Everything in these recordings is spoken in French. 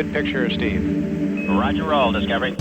good picture, Steve. Roger, roll, Discovery.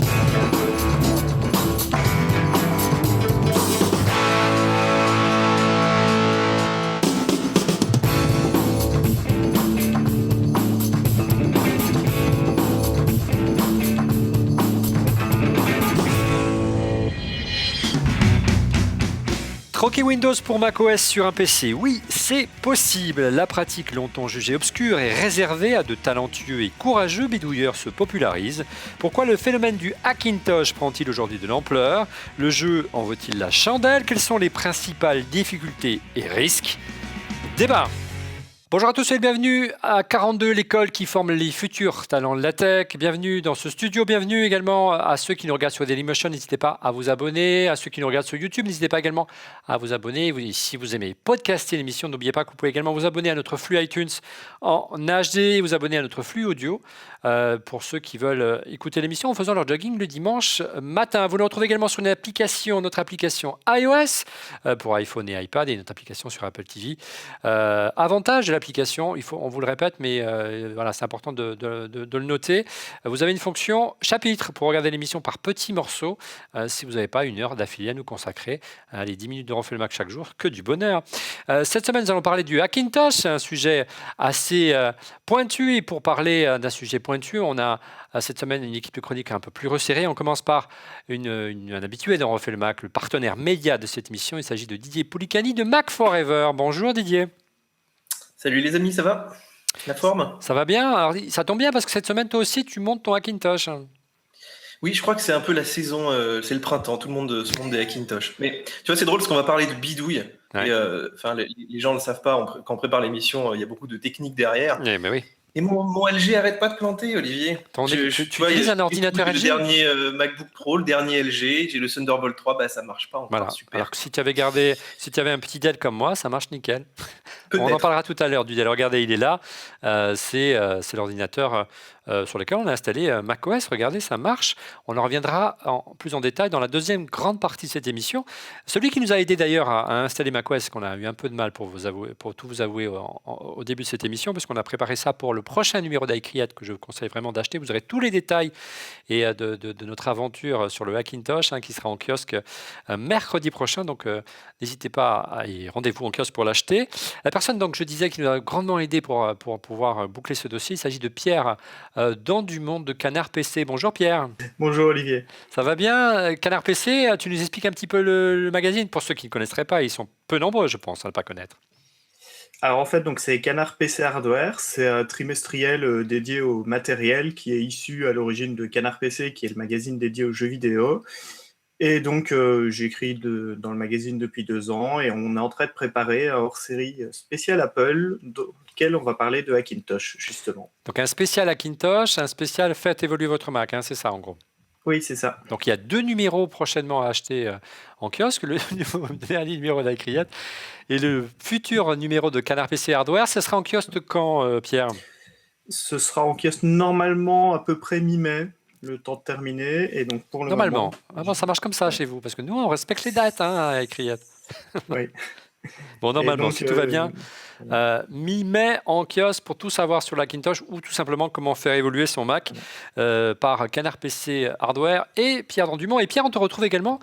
Croquer Windows pour macOS sur un PC, oui, c'est possible. La pratique longtemps jugée obscure et réservée à de talentueux et courageux bidouilleurs se popularise. Pourquoi le phénomène du Hackintosh prend-il aujourd'hui de l'ampleur? Le jeu en vaut-il la chandelle? Quelles sont les principales difficultés et risques? Débat. Bonjour à tous et bienvenue à 42, l'école qui forme les futurs talents de la tech. Bienvenue dans ce studio, bienvenue également à ceux qui nous regardent sur Dailymotion. N'hésitez pas à vous abonner. À ceux qui nous regardent sur YouTube, n'hésitez pas également à vous abonner. Si vous aimez podcaster l'émission, n'oubliez pas que vous pouvez également vous abonner à notre flux iTunes en HD, vous abonner à notre flux audio pour ceux qui veulent écouter l'émission en faisant leur jogging le dimanche matin. Vous nous retrouvez également sur notre application iOS pour iPhone et iPad et notre application sur Apple TV. Avantage de l'application, on vous le répète, mais voilà, c'est important de le noter. Vous avez une fonction chapitre pour regarder l'émission par petits morceaux si vous n'avez pas une heure d'affilée à nous consacrer. Les 10 minutes de Refait le Mac chaque jour, que du bonheur. Cette semaine, nous allons parler du Hackintosh. C'est un sujet assez pointu. Et pour parler d'un sujet pointu, on a cette semaine une équipe de chronique un peu plus resserrée. On commence par un habitué d'en Refait le Mac, le partenaire média de cette émission. Il s'agit de Didier Poulicani de Mac Forever. Bonjour Didier. Salut les amis, ça va? La forme? Ça va bien. Alors, ça tombe bien parce que cette semaine, toi aussi, tu montes ton Hackintosh. Oui, je crois que c'est un peu la saison, c'est le printemps, tout le monde se monte des Hackintosh. Mais tu vois, c'est drôle parce qu'on va parler de bidouille. Ouais. Les gens ne le savent pas, quand on prépare l'émission, il y a beaucoup de techniques derrière. Oui, mais oui. Et mon LG arrête pas de planter, Olivier. Tu utilises un ordinateur LG? Le dernier MacBook Pro, le dernier LG, j'ai le Thunderbolt 3, ça marche pas encore. Voilà. Super. Alors que si tu avais un petit Dell comme moi, ça marche nickel. On en parlera tout à l'heure du Dell. Regardez, il est là. C'est l'ordinateur sur lequel on a installé macOS. Regardez, ça marche. On en reviendra plus en détail dans la deuxième grande partie de cette émission. Celui qui nous a aidé d'ailleurs à installer macOS, qu'on a eu un peu de mal pour tout vous avouer au début de cette émission, parce qu'on a préparé ça pour le prochain numéro d'iCreate que je vous conseille vraiment d'acheter. Vous aurez tous les détails et de notre aventure sur le Hackintosh qui sera en kiosque mercredi prochain. Donc n'hésitez pas rendez-vous en kiosque pour l'acheter. La personne, donc, je disais, qui nous a grandement aidé pour pouvoir boucler ce dossier, il s'agit de Pierre dans du monde de Canard PC. Bonjour Pierre. Bonjour Olivier. Ça va bien? Canard PC, tu nous expliques un petit peu le magazine pour ceux qui ne connaisseraient pas. Ils sont peu nombreux, je pense, à ne pas connaître. Alors en fait, donc, c'est Canard PC Hardware. C'est un trimestriel dédié au matériel qui est issu à l'origine de Canard PC, qui est le magazine dédié aux jeux vidéo. Et donc, j'écris dans le magazine depuis 2 ans et on est en train de préparer un hors-série spécial Apple dans lequel on va parler de Hackintosh, justement. Donc, un spécial Hackintosh, un spécial Faites évoluer votre Mac, c'est ça en gros? Oui, c'est ça. Donc, il y a 2 numéros prochainement à acheter en kiosque, le dernier numéro d'iCreate et le futur numéro de Canard PC Hardware. Ça sera en kiosque quand, Pierre? Ce sera en kiosque normalement à peu près mi-mai. Le temps de terminer, et donc pour le Normalement. moment... Ça marche comme ça chez vous, parce que nous, on respecte les dates à Create. Oui. Bon, normalement, donc, si tout va bien, mi-mai en kiosque pour tout savoir sur l'Hackintosh ou tout simplement comment faire évoluer son Mac par Canard PC Hardware et Pierre Dandumont. Et Pierre, on te retrouve également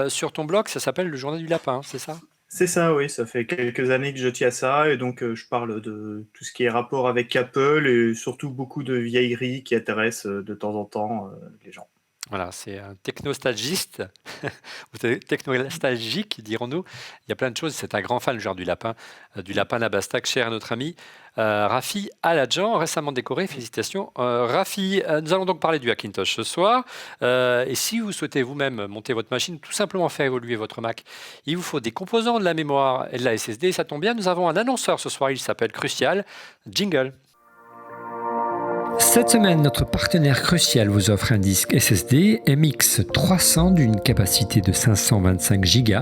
sur ton blog, ça s'appelle Le Journal du Lapin, c'est ça? C'est ça, oui, ça fait quelques années que je tiens à ça, et donc je parle de tout ce qui est rapport avec Apple, et surtout beaucoup de vieilleries qui intéressent de temps en temps les gens. Voilà, c'est un technostalgiste, ou technostalgique, dirons-nous. Il y a plein de choses, c'est un grand fan, le genre du lapin Nabastak, cher à notre ami Rafi Aladjan, récemment décoré. Félicitations Rafi. Nous allons donc parler du Hackintosh ce soir. Et si vous souhaitez vous-même monter votre machine, tout simplement faire évoluer votre Mac, il vous faut des composants, de la mémoire et de la SSD. Ça tombe bien, nous avons un annonceur ce soir, il s'appelle Crucial. Jingle. Cette semaine, notre partenaire Crucial vous offre un disque SSD MX 300 d'une capacité de 525 Go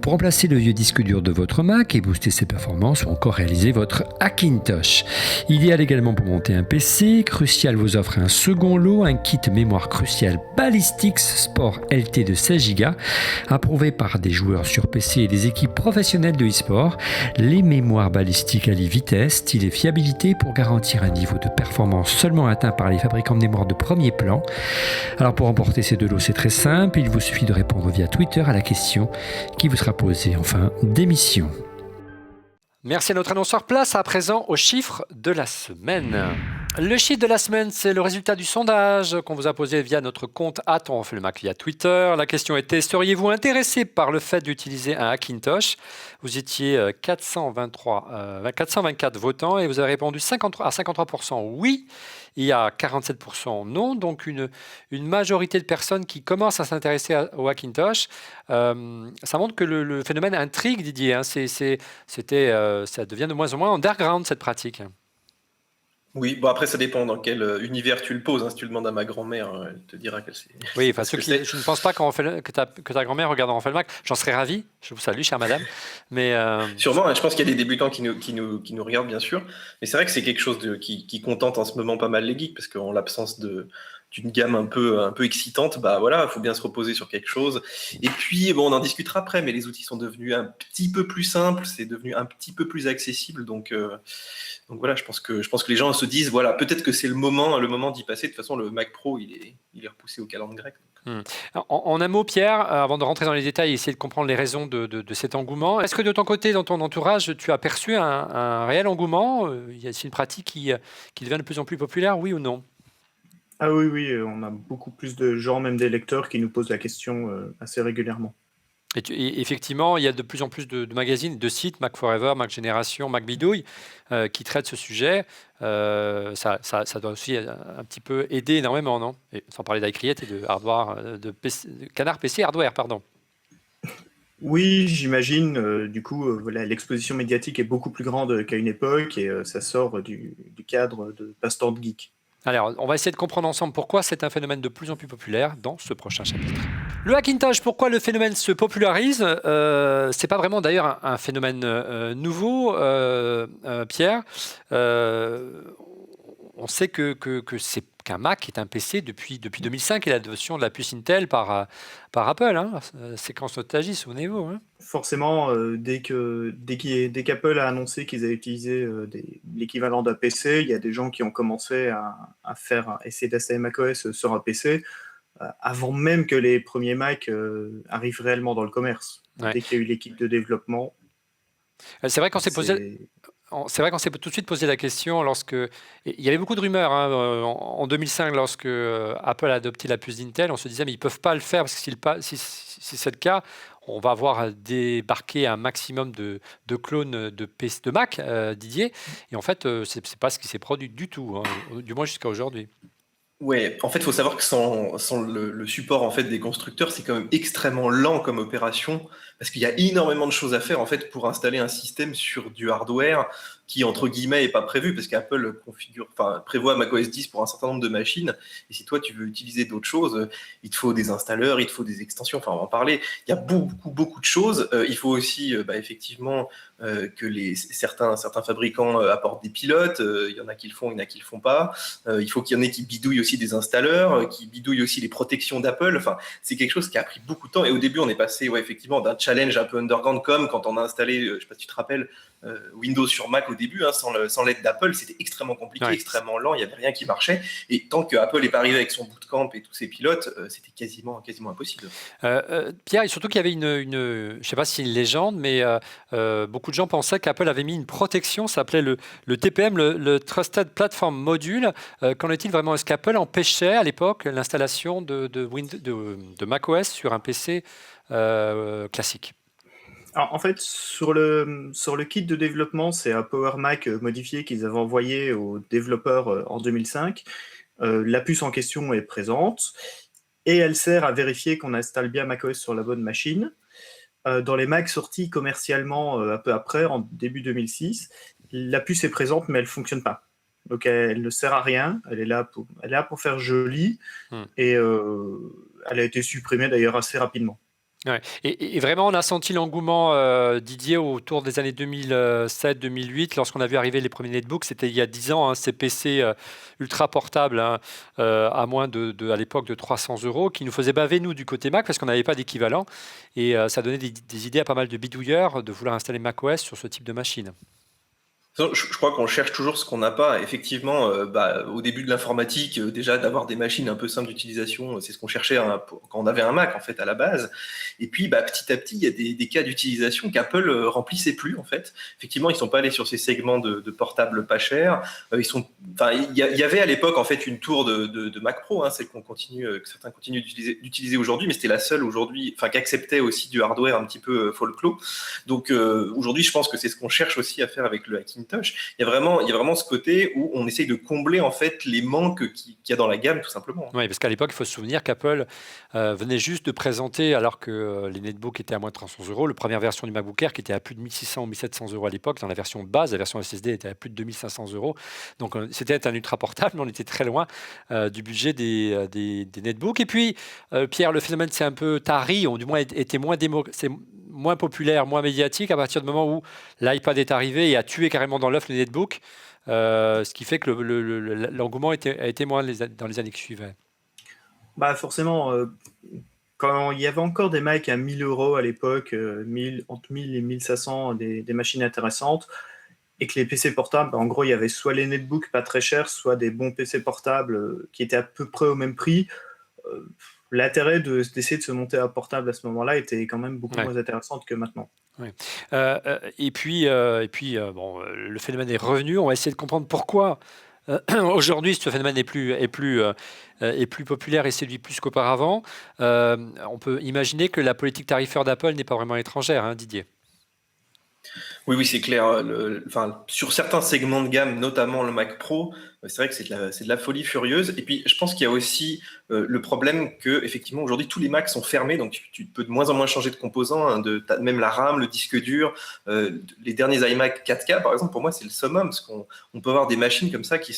pour remplacer le vieux disque dur de votre Mac et booster ses performances ou encore réaliser votre Hackintosh. Idéal également pour monter un PC, Crucial vous offre un second lot, un kit mémoire Crucial Ballistix Sport LT de 16 Go, approuvé par des joueurs sur PC et des équipes professionnelles de e-sport. Les mémoires balistiques allient vitesse, style et fiabilité pour garantir un niveau de performance seulement largement atteint par les fabricants de mémoire de premier plan. Alors pour remporter ces 2 lots, c'est très simple, il vous suffit de répondre via Twitter à la question qui vous sera posée en fin d'émission. Merci à notre annonceur. Place à présent au chiffre de la semaine. Le chiffre de la semaine, c'est le résultat du sondage qu'on vous a posé via notre compte @onrefaitleMac via Twitter. La question était: seriez-vous intéressé par le fait d'utiliser un Hackintosh? Vous étiez 424 votants et vous avez répondu à 53% oui. Il y a 47% non, donc une majorité de personnes qui commencent à s'intéresser au Hackintosh. Ça montre que le phénomène intrigue, Didier. Hein. Ça devient de moins en moins underground, cette pratique. Oui, bon après ça dépend dans quel univers tu le poses. Hein. Si tu le demandes à ma grand-mère, elle te dira qu'elle sait. Oui, enfin, je ne pense pas que ta grand-mère regarde On refait le Mac. J'en serais ravi. Je vous salue, chère madame. Mais sûrement, hein, je pense qu'il y a des débutants qui nous regardent, bien sûr. Mais c'est vrai que c'est quelque chose qui contente en ce moment pas mal les geeks, parce qu'en l'absence d'une gamme un peu excitante, bah voilà, il faut bien se reposer sur quelque chose. Et puis, bon, on en discutera après, mais les outils sont devenus un petit peu plus simples, c'est devenu un petit peu plus accessible. Donc voilà, je pense que les gens se disent, voilà, peut-être que c'est le moment d'y passer. De toute façon, le Mac Pro, il est repoussé au calendrier grec. En un mot, Pierre, avant de rentrer dans les détails et essayer de comprendre les raisons de cet engouement, est-ce que de ton côté, dans ton entourage, tu as perçu un réel engouement? C'est une pratique qui devient de plus en plus populaire, oui ou non? Ah oui, on a beaucoup plus de gens, même des lecteurs, qui nous posent la question assez régulièrement. Et effectivement, il y a de plus en plus de magazines, de sites, Mac Forever, Mac Génération, Mac Bidouille, qui traitent ce sujet. Ça doit aussi un petit peu aider énormément, non? Et sans parler d'iCreate et de hardware, de Canard PC Hardware, pardon. Oui, j'imagine. Du coup, voilà, l'exposition médiatique est beaucoup plus grande qu'à une époque et ça sort du cadre de passe-temps de geek. Alors, on va essayer de comprendre ensemble pourquoi c'est un phénomène de plus en plus populaire dans ce prochain chapitre. Le Hackintosh, pourquoi le phénomène se popularise? C'est pas vraiment d'ailleurs un phénomène nouveau, Pierre. On sait qu'un Mac est un PC depuis 2005 et l'adoption de la puce Intel par Apple. Hein. Séquence nostalgie, souvenez-vous. Hein. Forcément, dès qu'Apple a annoncé qu'ils avaient utilisé l'équivalent d'un PC, il y a des gens qui ont commencé à essayer d'installer macOS sur un PC avant même que les premiers Mac arrivent réellement dans le commerce. Ouais. Dès qu'il y a eu l'équipe de développement. C'est vrai qu'on s'est posé. C'est vrai qu'on s'est tout de suite posé la question lorsque... Il y avait beaucoup de rumeurs hein, en 2005 lorsque Apple a adopté la puce d'Intel. On se disait mais ils ne peuvent pas le faire parce que si c'est le cas, on va voir débarquer un maximum de clones de Mac, Didier. Et en fait, ce n'est pas ce qui s'est produit du tout, hein, du moins jusqu'à aujourd'hui. Ouais, en fait, il faut savoir que sans le support en fait des constructeurs, c'est quand même extrêmement lent comme opération parce qu'il y a énormément de choses à faire en fait pour installer un système sur du hardware qui entre guillemets est pas prévu parce qu'Apple prévoit macOS 10 pour un certain nombre de machines et si toi tu veux utiliser d'autres choses, il te faut des installeurs, il te faut des extensions, enfin on va en parler. Il y a beaucoup de choses. Il faut aussi effectivement que certains fabricants apportent des pilotes. Il y en a qui le font, il y en a qui le font pas. Il faut qu'il y en ait qui bidouillent aussi des installeurs, qui bidouillent aussi les protections d'Apple. Enfin, c'est quelque chose qui a pris beaucoup de temps. Et au début, on est passé effectivement d'un challenge un peu underground comme quand on a installé, je sais pas si tu te rappelles, Windows sur Mac au début, hein, sans l'aide d'Apple, c'était extrêmement compliqué, extrêmement lent, il n'y avait rien qui marchait. Et tant que Apple n'est pas arrivé avec son bootcamp et tous ses pilotes, c'était quasiment impossible. Pierre, et surtout qu'il y avait je ne sais pas si c'est une légende, mais beaucoup de gens pensaient qu'Apple avait mis une protection, ça s'appelait le TPM, le Trusted Platform Module. Qu'en est-il vraiment? Est-ce qu'Apple empêchait à l'époque l'installation de macOS sur un PC classique? Alors, en fait, sur le kit de développement, c'est un Power Mac modifié qu'ils avaient envoyé aux développeurs en 2005. La puce en question est présente et elle sert à vérifier qu'on installe bien macOS sur la bonne machine. Dans les Macs sortis commercialement un peu après, en début 2006, la puce est présente mais elle ne fonctionne pas. Donc elle ne sert à rien, elle est là pour faire joli et elle a été supprimée d'ailleurs assez rapidement. Ouais. Et vraiment, on a senti l'engouement, Didier, autour des années 2007-2008, lorsqu'on a vu arriver les premiers netbooks. C'était il y a 10 ans, hein, ces PC ultra portables, hein, à moins à l'époque de 300 €, qui nous faisaient baver, nous, du côté Mac, parce qu'on n'avait pas d'équivalent. Et ça donnait des idées à pas mal de bidouilleurs de vouloir installer macOS sur ce type de machine. Je crois qu'on cherche toujours ce qu'on n'a pas. Effectivement, au début de l'informatique, déjà d'avoir des machines un peu simples d'utilisation, c'est ce qu'on cherchait quand on avait un Mac en fait à la base. Et puis petit à petit, il y a des cas d'utilisation qu'Apple remplissait plus en fait. Effectivement, ils sont pas allés sur ces segments de portables pas chers. Il y avait à l'époque en fait une tour de Mac Pro, celle que certains continuent d'utiliser aujourd'hui, mais c'était la seule aujourd'hui, qui acceptait aussi du hardware un petit peu folklore. Donc aujourd'hui, je pense que c'est ce qu'on cherche aussi à faire avec le Hackintosh. Il y a vraiment ce côté où on essaye de combler en fait les manques qu'il y a dans la gamme, tout simplement. Oui, parce qu'à l'époque, il faut se souvenir qu'Apple venait juste de présenter, alors que les netbooks étaient à moins de 300 euros, la première version du MacBook Air qui était à plus de 1600 ou 1700 euros à l'époque, dans la version de base, la version SSD était à plus de 2500 euros. Donc c'était un ultra portable, mais on était très loin du budget des netbooks. Et puis, Pierre, le phénomène s'est un peu tari, ou du moins était c'est moins populaire, moins médiatique à partir du moment où l'iPad est arrivé et a tué carrément dans l'œuf les netbooks. Ce qui fait que l'engouement a été moins dans les années qui suivaient. Forcément, quand il y avait encore des Macs à 1000 euros à l'époque, entre 1000 et 1500, des machines intéressantes, et que les PC portables, en gros, il y avait soit les netbooks pas très chers, soit des bons PC portables qui étaient à peu près au même prix. L'intérêt d'essayer de se monter à portable à ce moment-là était quand même beaucoup moins intéressant que maintenant. Ouais. Et puis, le phénomène est revenu. On va essayer de comprendre pourquoi aujourd'hui ce phénomène est plus populaire et séduit plus qu'auparavant. On peut imaginer que la politique tarifaire d'Apple n'est pas vraiment étrangère, Didier. Oui, c'est clair. Sur certains segments de gamme, notamment le Mac Pro, c'est vrai que c'est de la folie furieuse. Et puis, je pense qu'il y a aussi le problème que, effectivement, aujourd'hui, tous les Macs sont fermés, donc tu peux de moins en moins changer de composants, même la RAM, le disque dur. Les derniers iMac 4K, par exemple, pour moi, c'est le summum, parce qu'on peut avoir des machines comme ça qui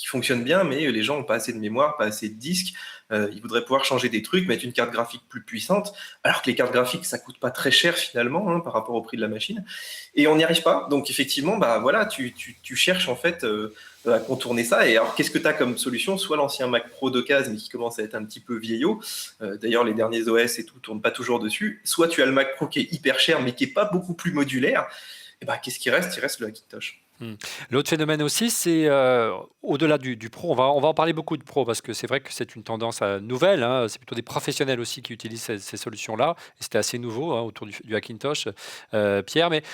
fonctionnent bien, mais les gens n'ont pas assez de mémoire, pas assez de disques. Ils voudraient pouvoir changer des trucs, mettre une carte graphique plus puissante, alors que les cartes graphiques, ça coûte pas très cher finalement par rapport au prix de la machine. Et on n'y arrive pas. Donc effectivement, tu cherches en fait à contourner ça. Et alors, qu'est-ce que tu as comme solution? Soit l'ancien Mac Pro d'occasion, mais qui commence à être un petit peu vieillot. D'ailleurs, les derniers OS et tout tournent pas toujours dessus. Soit tu as le Mac Pro qui est hyper cher, mais qui est pas beaucoup plus modulaire. Et qu'est-ce qui reste? Il reste le Hackintosh. L'autre phénomène aussi, c'est au-delà du pro. On va en parler beaucoup de pro parce que c'est vrai que c'est une tendance nouvelle. C'est plutôt des professionnels aussi qui utilisent ces solutions-là. Et c'était assez nouveau autour du Hackintosh, Pierre. Mais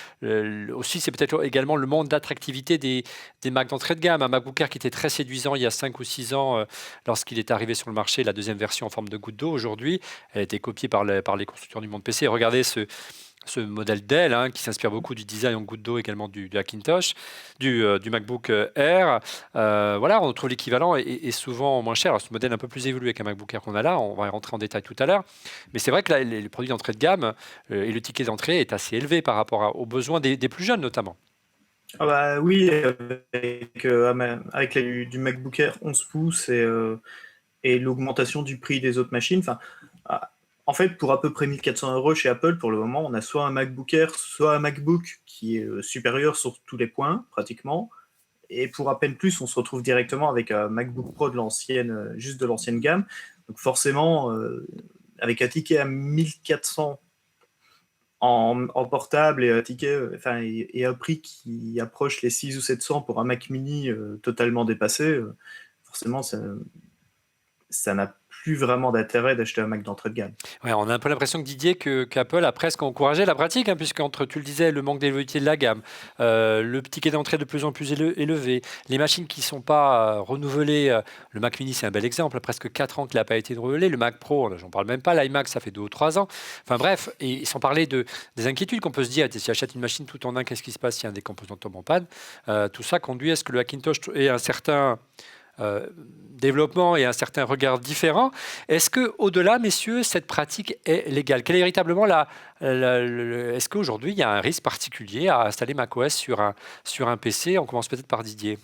aussi, c'est peut-être également le manque d'attractivité des Macs d'entrée de gamme. Un MacBook Air qui était très séduisant il y a 5 ou 6 ans lorsqu'il est arrivé sur le marché, la deuxième version en forme de goutte d'eau. Aujourd'hui, elle a été copiée par les constructeurs du monde PC. Regardez ce modèle Dell qui s'inspire beaucoup du design en goutte d'eau également du Hackintosh, du MacBook Air. On trouve l'équivalent et souvent moins cher. Alors, ce modèle un peu plus évolué qu'un MacBook Air qu'on a là, on va y rentrer en détail tout à l'heure. Mais c'est vrai que là, les produits d'entrée de gamme et le ticket d'entrée est assez élevé par rapport aux besoins des plus jeunes notamment. Oui, avec du MacBook Air 11 pouces et l'augmentation du prix des autres machines. En fait, pour à peu près 1400 euros chez Apple, pour le moment, on a soit un MacBook Air, soit un MacBook qui est supérieur sur tous les points, pratiquement. Et pour à peine plus, on se retrouve directement avec un MacBook Pro de l'ancienne gamme. Donc forcément, avec un ticket à 1400 en portable et un ticket, et un prix qui approche les 600 ou 700 pour un Mac mini totalement dépassé, forcément, ça n'a plus vraiment d'intérêt d'acheter un Mac d'entrée de gamme. Ouais, on a un peu l'impression que Didier, qu'Apple a presque encouragé la pratique, puisqu'entre, tu le disais, le manque d'évolution de la gamme, le ticket d'entrée de plus en plus élevé, les machines qui ne sont pas renouvelées. Le Mac mini, c'est un bel exemple, presque 4 ans qu'il n'a pas été renouvelé. Le Mac Pro, j'en parle même pas. L'iMac, ça fait 2 ou 3 ans. Enfin bref, et sans parler des inquiétudes qu'on peut se dire, si j'achète une machine tout en un, qu'est-ce qui se passe si un des composants tombe en panne? Tout ça conduit à ce que le Hackintosh ait un certain développement et un certain regard différent. Est-ce que, au-delà, messieurs, cette pratique est légale? Quelle est véritablement est-ce qu'aujourd'hui il y a un risque particulier à installer macOS sur un PC? On commence peut-être par Didier.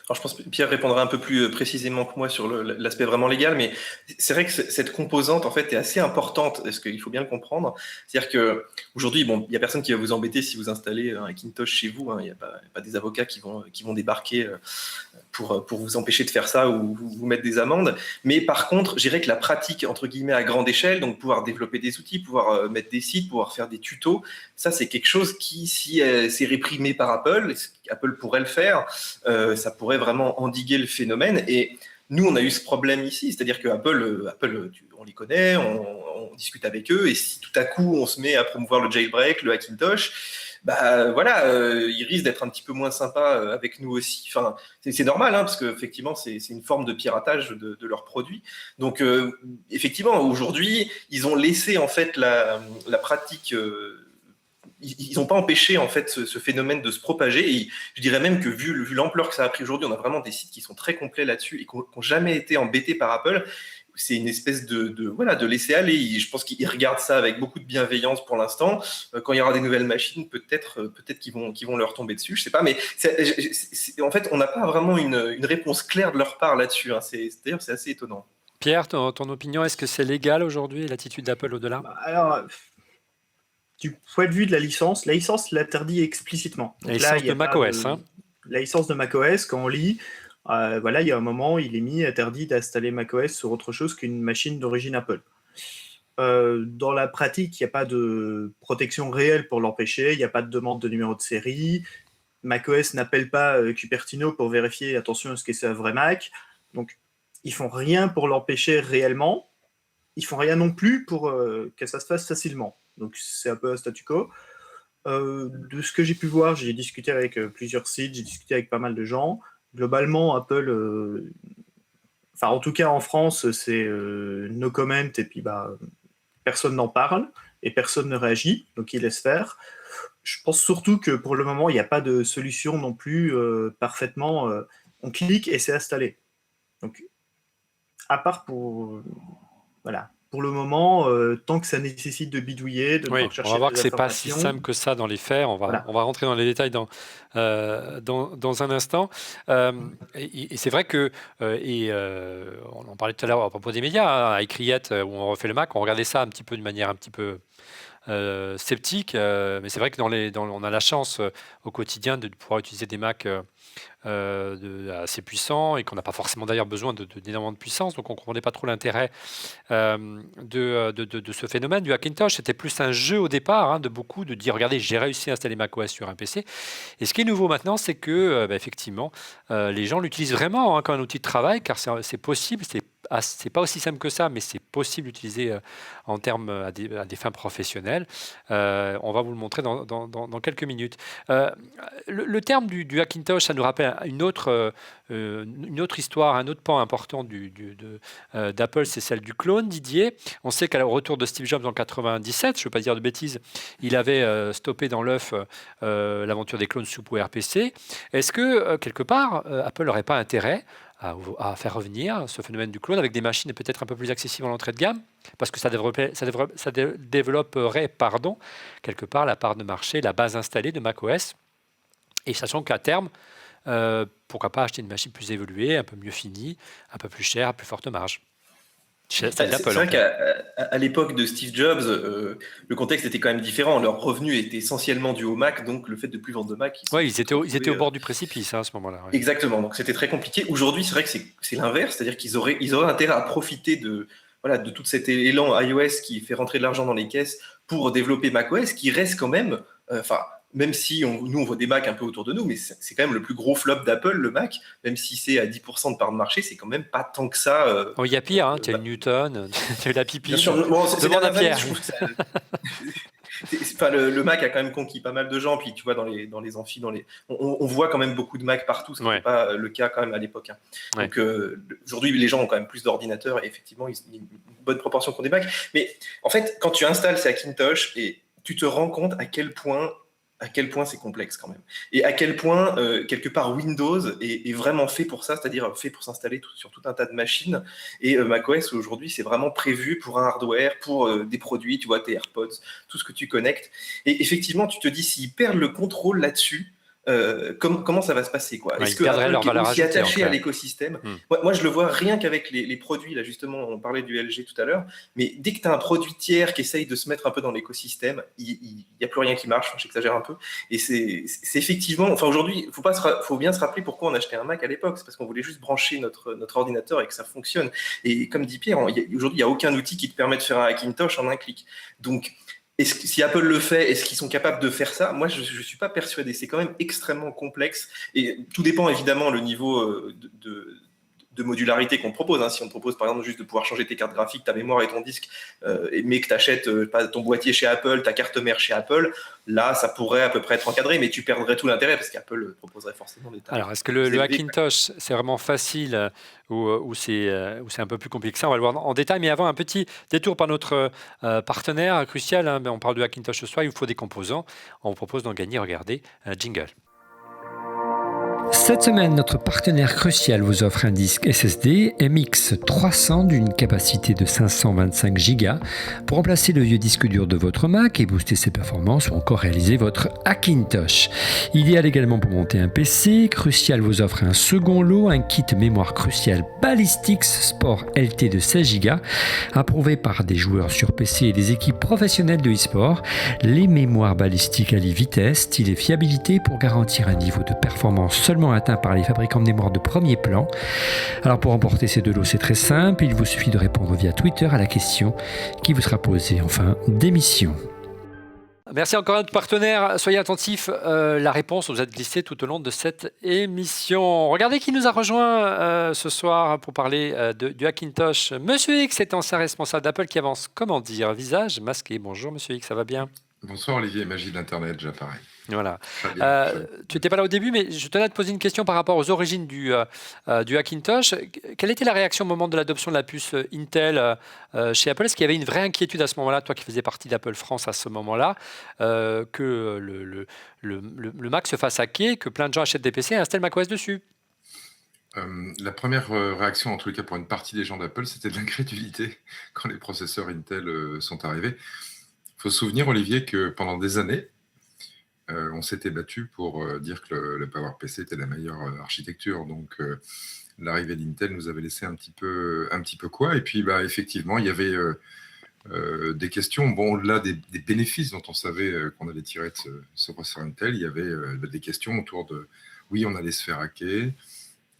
Alors, je pense que Pierre répondra un peu plus précisément que moi sur l'aspect vraiment légal, mais c'est vrai que cette composante, en fait, est assez importante, parce qu'il faut bien le comprendre. C'est-à-dire qu'aujourd'hui, il n'y a personne qui va vous embêter si vous installez un Hackintosh chez vous. Il n'y a pas des avocats qui vont débarquer pour vous empêcher de faire ça ou vous mettre des amendes. Mais par contre, je dirais que la pratique, entre guillemets, à grande échelle, donc pouvoir développer des outils, pouvoir mettre des sites, pouvoir faire des tutos, ça, c'est quelque chose qui, si c'est réprimé par Apple, Apple pourrait le faire, ça pourrait vraiment endiguer le phénomène. Et nous, on a eu ce problème ici, c'est-à-dire que Apple, on les connaît, on discute avec eux, et si tout à coup, on se met à promouvoir le jailbreak, le Hackintosh, ils risquent d'être un petit peu moins sympas avec nous aussi. Enfin, c'est normal, parce qu'effectivement, c'est une forme de piratage de leurs produits. Donc, effectivement, aujourd'hui, ils ont laissé en fait la pratique. Ils n'ont pas empêché en fait ce phénomène de se propager. Et je dirais même que vu l'ampleur que ça a pris aujourd'hui, on a vraiment des sites qui sont très complets là-dessus et qui n'ont jamais été embêtés par Apple. C'est une espèce de laisser aller. Je pense qu'ils regardent ça avec beaucoup de bienveillance pour l'instant. Quand il y aura des nouvelles machines, peut-être qu'ils vont leur tomber dessus. Je sais pas, mais en fait, on n'a pas vraiment une réponse claire de leur part là-dessus. D'ailleurs, c'est assez étonnant. Pierre, ton opinion, est-ce que c'est légal aujourd'hui, l'attitude d'Apple au-delà ? Alors, du point de vue de la licence l'interdit explicitement. Donc la licence de macOS. La licence de macOS, quand on lit, il y a un moment, il est mis interdit d'installer macOS sur autre chose qu'une machine d'origine Apple. Dans la pratique, il n'y a pas de protection réelle pour l'empêcher, il n'y a pas de demande de numéro de série. macOS n'appelle pas Cupertino pour vérifier, attention, est-ce que c'est un vrai Mac. Donc, ils font rien pour l'empêcher réellement. Ils font rien non plus pour que ça se fasse facilement. Donc, c'est un peu un statu quo. De ce que j'ai pu voir, j'ai discuté avec plusieurs sites, j'ai discuté avec pas mal de gens. Globalement, Apple, en tout cas en France, c'est no comment, et puis personne n'en parle, et personne ne réagit, donc ils laissent faire. Je pense surtout que pour le moment, il n'y a pas de solution non plus parfaitement. On clique et c'est installé. Donc, à part pour le moment, tant que ça nécessite de bidouiller, de devoir chercher on va voir des que c'est pas si informations. simple que ça dans les faits. On va rentrer dans les détails dans un instant. Et c'est vrai que, on en parlait tout à l'heure à propos des médias, à Icriette, où on refait le Mac, on regardait ça un petit peu de manière un petit peu sceptique, mais c'est vrai que on a la chance au quotidien de pouvoir utiliser des Macs assez puissants et qu'on n'a pas forcément d'ailleurs besoin d'énormément de puissance, donc on ne comprenait pas trop l'intérêt de ce phénomène du Hackintosh. C'était plus un jeu au départ de beaucoup, de dire regardez, j'ai réussi à installer macOS sur un PC. Et ce qui est nouveau maintenant, c'est que effectivement, les gens l'utilisent vraiment comme un outil de travail, car c'est possible, c'est pas aussi simple que ça, mais c'est possible d'utiliser en termes à des fins professionnelles. On va vous le montrer dans quelques minutes. Le terme du Hackintosh, ça nous rappelle une autre histoire, un autre pan important d'Apple, c'est celle du clone, Didier. On sait qu'au retour de Steve Jobs en 97, je ne veux pas dire de bêtises, il avait stoppé dans l'œuf l'aventure des clones sous PowerPC. Est-ce que, quelque part, Apple n'aurait pas intérêt à faire revenir ce phénomène du clone avec des machines peut-être un peu plus accessibles en entrée de gamme, parce que ça développerait, quelque part, la part de marché, la base installée de macOS, et sachant qu'à terme, pourquoi pas acheter une machine plus évoluée, un peu mieux finie, un peu plus chère, à plus forte marge. C'est vrai qu'à l'époque de Steve Jobs, le contexte était quand même différent. Leur revenu était essentiellement dû au Mac, donc le fait de plus vendre de Mac. Ils étaient au bord du précipice à ce moment-là. Ouais. Exactement, donc c'était très compliqué. Aujourd'hui, c'est vrai que c'est l'inverse, c'est-à-dire qu'ils auraient intérêt à profiter de tout cet élan iOS qui fait rentrer de l'argent dans les caisses pour développer macOS, qui reste quand même, même si nous on voit des Macs un peu autour de nous, mais c'est quand même le plus gros flop d'Apple, le Mac, même si c'est à 10% de part de marché, c'est quand même pas tant que ça. Il y a pire, tu as le Newton, tu as la pipi. Bien sûr, demande à Pierre. Le Mac a quand même conquis pas mal de gens, puis tu vois dans les amphis, on voit quand même beaucoup de Mac partout, ce qui n'est pas le cas quand même à l'époque. Ouais. Donc aujourd'hui, les gens ont quand même plus d'ordinateurs et effectivement, une bonne proportion qui ont des Macs. Mais en fait, quand tu installes ces Hackintosh, et tu te rends compte à quel point c'est complexe quand même. Et à quel point, quelque part, Windows est vraiment fait pour ça, c'est-à-dire fait pour s'installer sur tout un tas de machines. Et macOS, aujourd'hui, c'est vraiment prévu pour un hardware, pour des produits, tu vois, tes AirPods, tout ce que tu connectes. Et effectivement, tu te dis, s'ils perdent le contrôle là-dessus, comment ça va se passer, quoi. Ouais, Est-ce ils que perdraient Apple, leur qui est valeur aussi ajoutée, en attaché à clair. l'écosystème, Hmm. moi, je le vois rien qu'avec les produits, là justement, on parlait du LG tout à l'heure, mais dès que tu as un produit tiers qui essaye de se mettre un peu dans l'écosystème, il n'y a plus rien qui marche, j'exagère un peu, et c'est effectivement, enfin aujourd'hui, faut bien se rappeler pourquoi on achetait un Mac à l'époque, c'est parce qu'on voulait juste brancher notre ordinateur et que ça fonctionne, et comme dit Pierre, aujourd'hui, il n'y a aucun outil qui te permet de faire un Hackintosh en un clic, donc si Apple le fait, est-ce qu'ils sont capables de faire ça? Moi, je ne suis pas persuadé. C'est quand même extrêmement complexe. Et tout dépend évidemment le niveau de modularité qu'on te propose. Si on te propose par exemple juste de pouvoir changer tes cartes graphiques, ta mémoire et ton disque, mais que tu achètes ton boîtier chez Apple, ta carte mère chez Apple, là, ça pourrait à peu près être encadré, mais tu perdrais tout l'intérêt parce qu'Apple proposerait forcément des tarifs. Alors, est-ce que le Hackintosh, c'est vraiment facile ou c'est un peu plus compliqué que ça? On va le voir en détail, mais avant, un petit détour par notre partenaire crucial. On parle de Hackintosh ce soir, il vous faut des composants. On vous propose d'en gagner, regardez, un jingle. Cette semaine, notre partenaire crucial vous offre un disque SSD MX 300 d'une capacité de 525 Go pour remplacer le vieux disque dur de votre Mac et booster ses performances ou encore réaliser votre Hackintosh. Idéal également pour monter un PC, Crucial vous offre un second lot, un kit mémoire Crucial Ballistix Sport LT de 16 Go, approuvé par des joueurs sur PC et des équipes professionnelles de e-sport. Les mémoires balistiques allient vitesse, style et fiabilité pour garantir un niveau de performance seulement atteint par les fabricants de mémoire de premier plan. Alors pour remporter ces deux lots, c'est très simple, il vous suffit de répondre via Twitter à la question qui vous sera posée en fin d'émission. Merci encore à notre partenaire. Soyez attentifs, la réponse vous a glissée tout au long de cette émission. Regardez qui nous a rejoint ce soir pour parler du Hackintosh. Monsieur X est ancien responsable d'Apple qui avance, comment dire, visage masqué. Bonjour Monsieur X, ça va bien? Bonsoir Olivier, magie d'Internet, j'apparais. Voilà. Très bien. Tu n'étais pas là au début, mais je tenais à te poser une question par rapport aux origines du Hackintosh. Quelle était la réaction au moment de l'adoption de la puce Intel chez Apple? Est-ce qu'il y avait une vraie inquiétude à ce moment-là, toi qui faisais partie d'Apple France à ce moment-là, que le Mac se fasse hacker, que plein de gens achètent des PC et installent macOS dessus? La première réaction, en tous les cas pour une partie des gens d'Apple, c'était de l'incrédulité quand les processeurs Intel sont arrivés. Il faut se souvenir, Olivier, que pendant des années, on s'était battu pour dire que le PowerPC était la meilleure architecture. Donc, l'arrivée d'Intel nous avait laissé un petit peu quoi. Et puis, effectivement, il y avait des questions. Bon, au-delà des bénéfices dont on savait qu'on allait tirer de ce processeur Intel, il y avait des questions autour de, oui, on allait se faire hacker.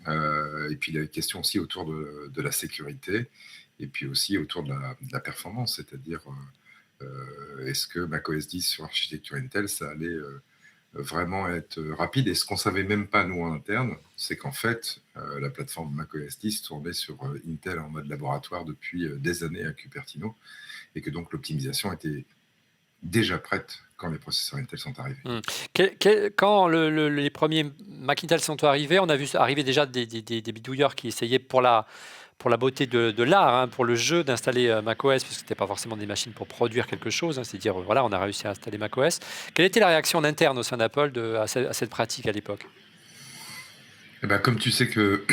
Et puis, il y avait des questions aussi autour de la sécurité. Et puis aussi autour de la performance, c'est-à-dire... est-ce que macOS 10 sur architecture Intel, ça allait vraiment être rapide? Et ce qu'on ne savait même pas, nous, en interne, c'est qu'en fait, la plateforme macOS 10 tournait sur Intel en mode laboratoire depuis des années à Cupertino, et que donc l'optimisation était déjà prête quand les processeurs Intel sont arrivés. Quand les premiers Mac Intel sont arrivés, on a vu arriver déjà des bidouilleurs qui essayaient pour la beauté de l'art, pour le jeu d'installer macOS, parce que ce n'était pas forcément des machines pour produire quelque chose, c'est-à-dire, voilà, on a réussi à installer macOS. Quelle était la réaction en interne au sein d'Apple à cette pratique à l'époque? Comme tu sais que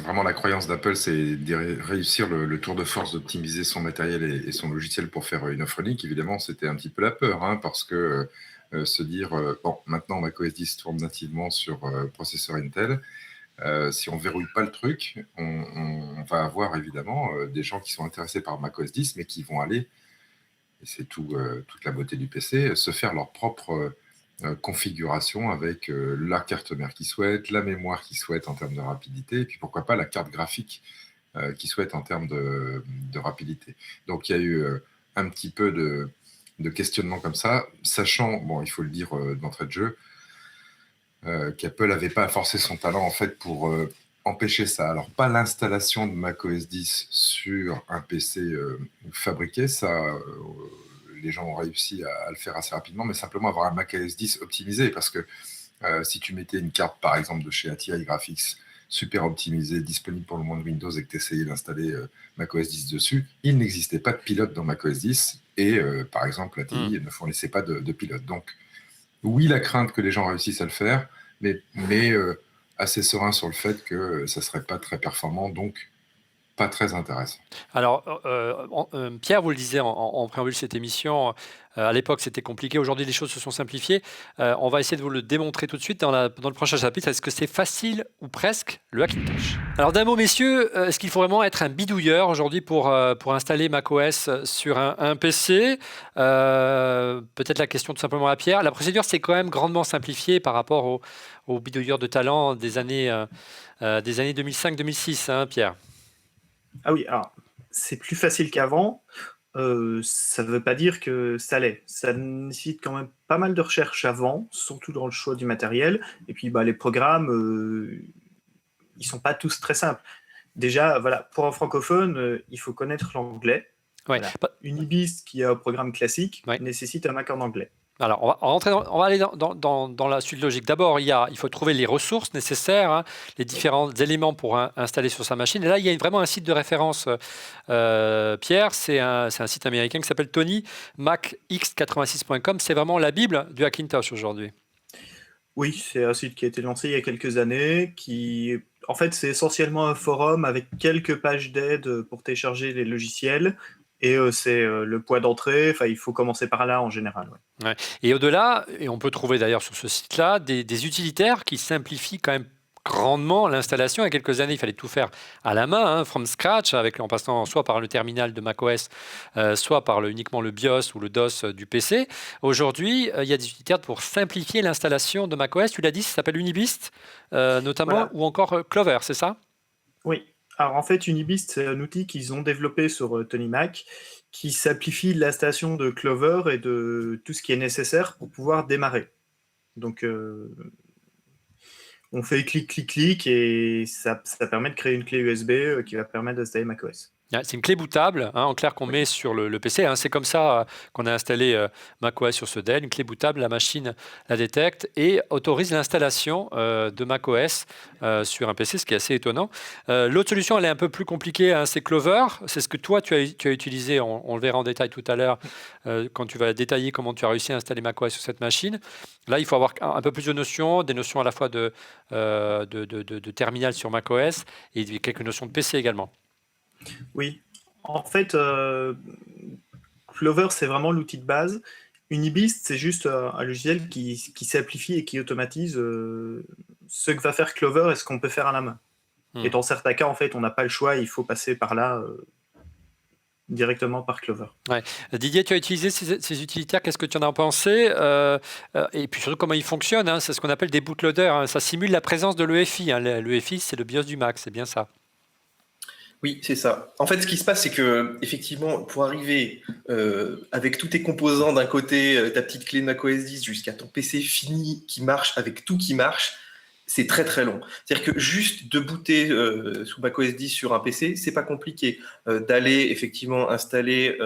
vraiment la croyance d'Apple, c'est de réussir le tour de force d'optimiser son matériel et son logiciel pour faire une offre unique, évidemment, c'était un petit peu la peur, parce que se dire, bon, maintenant macOS 10 tourne nativement sur processeur Intel, si on ne verrouille pas le truc, on va avoir évidemment des gens qui sont intéressés par macOS 10, mais qui vont aller, et c'est toute la beauté du PC, se faire leur propre configuration avec la carte mère qu'ils souhaitent, la mémoire qu'ils souhaitent en termes de rapidité, et puis pourquoi pas la carte graphique qu'ils souhaitent en termes de rapidité. Donc il y a eu un petit peu de questionnement comme ça, sachant, bon, il faut le dire d'entrée de jeu, qu'Apple n'avait pas forcé son talent en fait pour empêcher ça. Alors pas l'installation de macOS 10 sur un PC fabriqué, ça les gens ont réussi à le faire assez rapidement, mais simplement avoir un macOS 10 optimisé, parce que si tu mettais une carte par exemple de chez ATI Graphics super optimisée, disponible pour le monde Windows, et que tu essayais d'installer macOS 10 dessus, il n'existait pas de pilote dans macOS 10 et par exemple ATI ne fournissait pas de pilote. Donc oui, la crainte que les gens réussissent à le faire, mais assez serein sur le fait que ça ne serait pas très performant, donc pas très intéressant. Alors, Pierre, vous le disiez en préambule de cette émission, à l'époque c'était compliqué, aujourd'hui les choses se sont simplifiées. On va essayer de vous le démontrer tout de suite dans le prochain chapitre. Est-ce que c'est facile ou presque le Hackintosh? Alors d'un mot, messieurs, est-ce qu'il faut vraiment être un bidouilleur aujourd'hui pour installer macOS sur un PC? Peut-être la question tout simplement à Pierre. La procédure c'est quand même grandement simplifiée par rapport aux bidouilleurs de talent des années 2005-2006, hein, Pierre? Ah oui, alors c'est plus facile qu'avant. Ça ne veut pas dire que ça l'est. Ça nécessite quand même pas mal de recherche avant, surtout dans le choix du matériel. Et puis les programmes, ils sont pas tous très simples. Déjà, voilà, pour un francophone, il faut connaître l'anglais. Ouais. Voilà. Unibist, qui est un programme classique, Ouais. nécessite un Mac en anglais. Alors, on va aller dans la suite logique. D'abord, il faut trouver les ressources nécessaires, hein, les différents éléments pour installer sur sa machine. Et là, il y a vraiment un site de référence, Pierre. C'est un site américain qui s'appelle TonyMacX86.com. C'est vraiment la Bible du Hackintosh aujourd'hui. Oui, c'est un site qui a été lancé il y a quelques années, en fait, c'est essentiellement un forum avec quelques pages d'aide pour télécharger les logiciels. Et c'est le poids d'entrée, il faut commencer par là en général. Ouais. Et au-delà, et on peut trouver d'ailleurs sur ce site-là, des utilitaires qui simplifient quand même grandement l'installation. Il y a quelques années, il fallait tout faire à la main, hein, from scratch, en passant soit par le terminal de macOS, soit par uniquement le BIOS ou le DOS du PC. Aujourd'hui, il y a des utilitaires pour simplifier l'installation de macOS. Tu l'as dit, ça s'appelle Unibist, notamment, voilà. Ou encore Clover, c'est ça? Oui. Alors en fait, Unibist, c'est un outil qu'ils ont développé sur TonyMac qui simplifie l'installation de Clover et de tout ce qui est nécessaire pour pouvoir démarrer. Donc on fait clic et ça permet de créer une clé USB qui va permettre d'installer macOS. C'est une clé bootable, hein, en clair, qu'on met sur le PC. Hein. C'est comme ça qu'on a installé macOS sur ce Dell. Une clé bootable, la machine la détecte et autorise l'installation de macOS sur un PC, ce qui est assez étonnant. L'autre solution, elle est un peu plus compliquée, hein, c'est Clover. C'est ce que toi, tu as utilisé. On le verra en détail tout à l'heure quand tu vas détailler comment tu as réussi à installer macOS sur cette machine. Là, il faut avoir un peu plus de notions, des notions à la fois de terminal sur macOS et quelques notions de PC également. Oui, en fait, Clover, c'est vraiment l'outil de base. Unibist, c'est juste un logiciel qui simplifie et qui automatise ce que va faire Clover et ce qu'on peut faire à la main. Et dans certains cas, en fait, on n'a pas le choix, il faut passer par là directement par Clover. Ouais. Didier, tu as utilisé ces utilitaires, qu'est-ce que tu en as pensé et puis surtout, comment ils fonctionnent, hein, c'est ce qu'on appelle des bootloaders, hein. Ça simule la présence de l'EFI. Hein. L'EFI, c'est le BIOS du Mac, c'est bien ça? Oui, c'est ça. En fait, ce qui se passe, c'est que effectivement, pour arriver avec tous tes composants d'un côté, ta petite clé de macOS 10 jusqu'à ton PC fini qui marche avec tout qui marche, c'est très très long. C'est-à-dire que juste de booter sous macOS 10 sur un PC, c'est pas compliqué. D'aller effectivement installer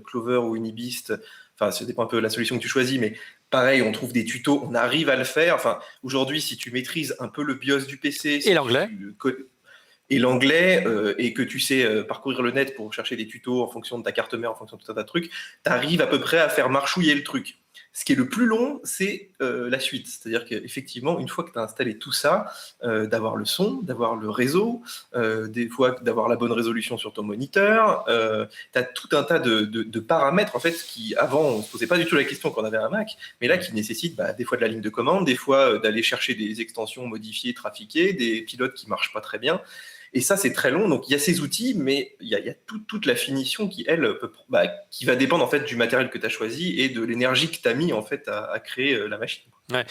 Clover ou Unibist, enfin, ça dépend un peu de la solution que tu choisis, mais pareil, on trouve des tutos, on arrive à le faire. Enfin, aujourd'hui, si tu maîtrises un peu le BIOS du PC, et l'anglais. Et l'anglais, et que tu sais parcourir le net pour chercher des tutos en fonction de ta carte mère, en fonction de tout un tas de trucs, tu arrives à peu près à faire marchouiller le truc. Ce qui est le plus long, c'est la suite. C'est-à-dire qu'effectivement, une fois que tu as installé tout ça, d'avoir le son, d'avoir le réseau, des fois d'avoir la bonne résolution sur ton moniteur, tu as tout un tas de paramètres en fait, qui avant, on ne se posait pas du tout la question quand on avait un Mac, mais là qui nécessitent des fois de la ligne de commande, des fois d'aller chercher des extensions modifiées, trafiquées, des pilotes qui ne marchent pas très bien. Et ça, c'est très long. Donc, il y a ces outils, mais il y a toute la finition qui, elle, qui va dépendre en fait, du matériel que tu as choisi et de l'énergie que tu as mis en fait, à créer la machine. Ouais.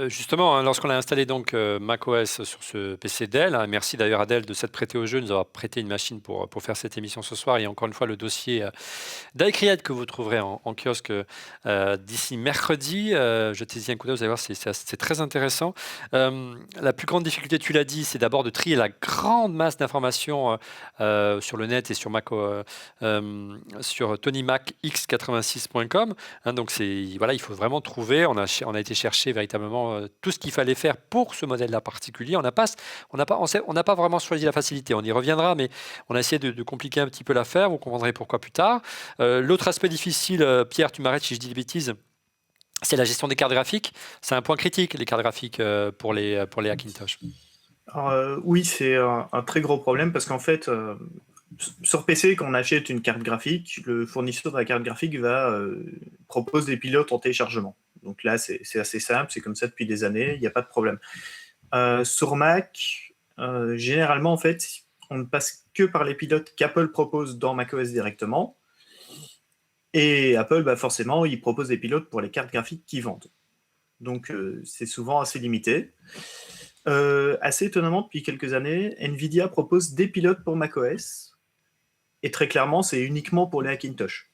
Justement, hein, lorsqu'on a installé donc macOS sur ce PC Dell, hein, merci d'ailleurs à Dell de s'être prêté au jeu, de nous avoir prêté une machine pour faire cette émission ce soir. Et encore une fois, le dossier d'iCreate que vous trouverez en kiosque d'ici mercredi. Jetez-y un coup d'œil, vous allez voir, c'est très intéressant. La plus grande difficulté, tu l'as dit, c'est d'abord de trier la grande masse d'informations sur le net et sur sur TonyMacX86.com. Hein, donc voilà, il faut vraiment trouver. On a été chercher véritablement tout ce qu'il fallait faire pour ce modèle-là particulier. On n'a pas vraiment choisi la facilité. On y reviendra, mais on a essayé de compliquer un petit peu l'affaire. Vous comprendrez pourquoi plus tard. L'autre aspect difficile, Pierre, tu m'arrêtes si je dis des bêtises, c'est la gestion des cartes graphiques. C'est un point critique, les cartes graphiques pour les Hackintosh. Alors, oui, c'est un très gros problème parce qu'en fait, sur PC, quand on achète une carte graphique, le fournisseur de la carte graphique propose des pilotes en téléchargement. Donc là, c'est assez simple, c'est comme ça depuis des années, il n'y a pas de problème. Sur Mac, généralement, en fait, on ne passe que par les pilotes qu'Apple propose dans macOS directement. Et Apple, forcément, il propose des pilotes pour les cartes graphiques qu'ils vendent. Donc, c'est souvent assez limité. Assez étonnamment, depuis quelques années, Nvidia propose des pilotes pour macOS. Et très clairement, c'est uniquement pour les Hackintosh.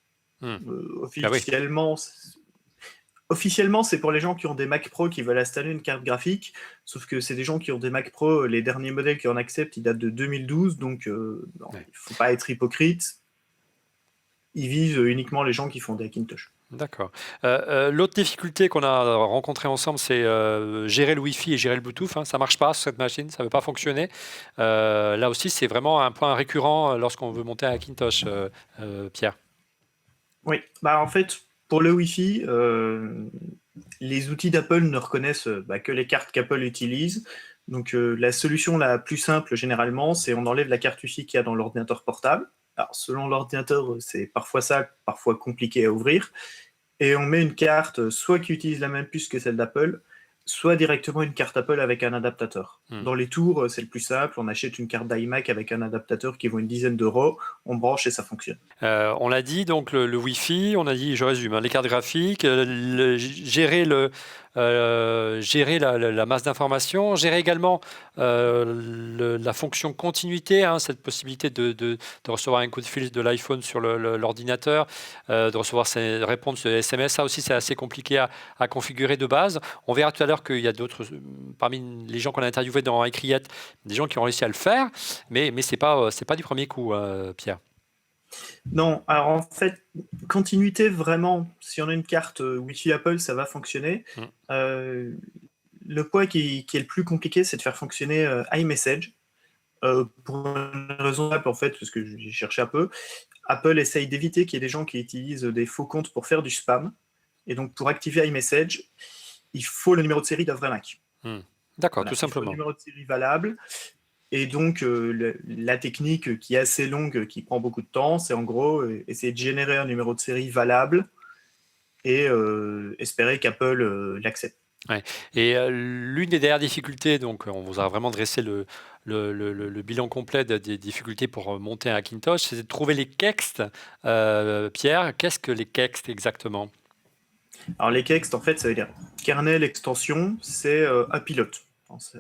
Officiellement, c'est pour les gens qui ont des Mac Pro qui veulent installer une carte graphique, sauf que c'est des gens qui ont des Mac Pro, les derniers modèles qui en acceptent, ils datent de 2012, donc il ne faut pas être hypocrite. Ils visent uniquement les gens qui font des Hackintosh. D'accord. L'autre difficulté qu'on a rencontrée ensemble, c'est gérer le Wi-Fi et gérer le Bluetooth. Hein. Ça ne marche pas sur cette machine, ça ne veut pas fonctionner. Là aussi, c'est vraiment un point récurrent lorsqu'on veut monter un Hackintosh, Pierre. Oui, en fait, pour le Wi-Fi, les outils d'Apple ne reconnaissent que les cartes qu'Apple utilise. Donc la solution la plus simple, généralement, c'est on enlève la carte Wi-Fi qu'il y a dans l'ordinateur portable. Alors, selon l'ordinateur, c'est parfois ça, parfois compliqué à ouvrir. Et on met une carte, soit qui utilise la même puce que celle d'Apple, soit directement une carte Apple avec un adaptateur. Dans les tours, c'est le plus simple. On achète une carte d'iMac avec un adaptateur qui vaut une dizaine d'euros. On branche et ça fonctionne. On l'a dit, donc le Wi-Fi, on a dit, je résume, hein, les cartes graphiques, gérer la masse d'informations, gérer également la fonction continuité, hein, cette possibilité de recevoir un coup de fil de l'iPhone sur l'ordinateur, de recevoir ses réponses de SMS. Ça aussi, c'est assez compliqué à configurer de base. On verra tout à l'heure qu'il y a d'autres, parmi les gens qu'on a interviewés dans iCreate, des gens qui ont réussi à le faire, mais c'est pas du premier coup, Pierre. Non, alors en fait, continuité, vraiment, si on a une carte Wi-Fi Apple, ça va fonctionner. Le point qui est le plus compliqué, c'est de faire fonctionner iMessage. Pour une raison simple, en fait, parce que j'ai cherché un peu. Apple essaye d'éviter qu'il y ait des gens qui utilisent des faux comptes pour faire du spam. Et donc, pour activer iMessage, il faut le numéro de série d'un vrai Mac. D'accord, Voilà, tout simplement. Il faut le numéro de série valable. Et donc, la technique qui est assez longue, qui prend beaucoup de temps, c'est en gros essayer de générer un numéro de série valable et espérer qu'Apple l'accepte. Ouais. Et l'une des dernières difficultés, donc on vous a vraiment dressé le bilan complet des difficultés pour monter un Hackintosh, c'est de trouver les kexts. Pierre, qu'est-ce que les kexts exactement? Alors les kexts, en fait, ça veut dire kernel extension, c'est un pilote,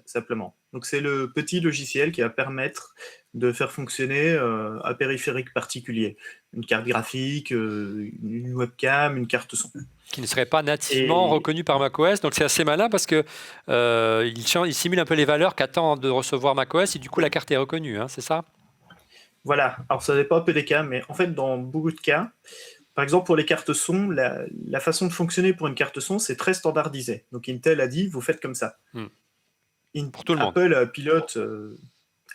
simplement. Donc c'est le petit logiciel qui va permettre de faire fonctionner un périphérique particulier, une carte graphique, une webcam, une carte son. Qui ne serait pas nativement reconnu par macOS. Donc c'est assez malin parce que il simule un peu les valeurs qu'attend de recevoir macOS et du coup la carte est reconnue, hein, c'est ça? Voilà, alors ça dépend un peu des cas, mais en fait dans beaucoup de cas, par exemple pour les cartes son, la façon de fonctionner pour une carte son, c'est très standardisé. Donc Intel a dit, vous faites comme ça. Pour tout le monde.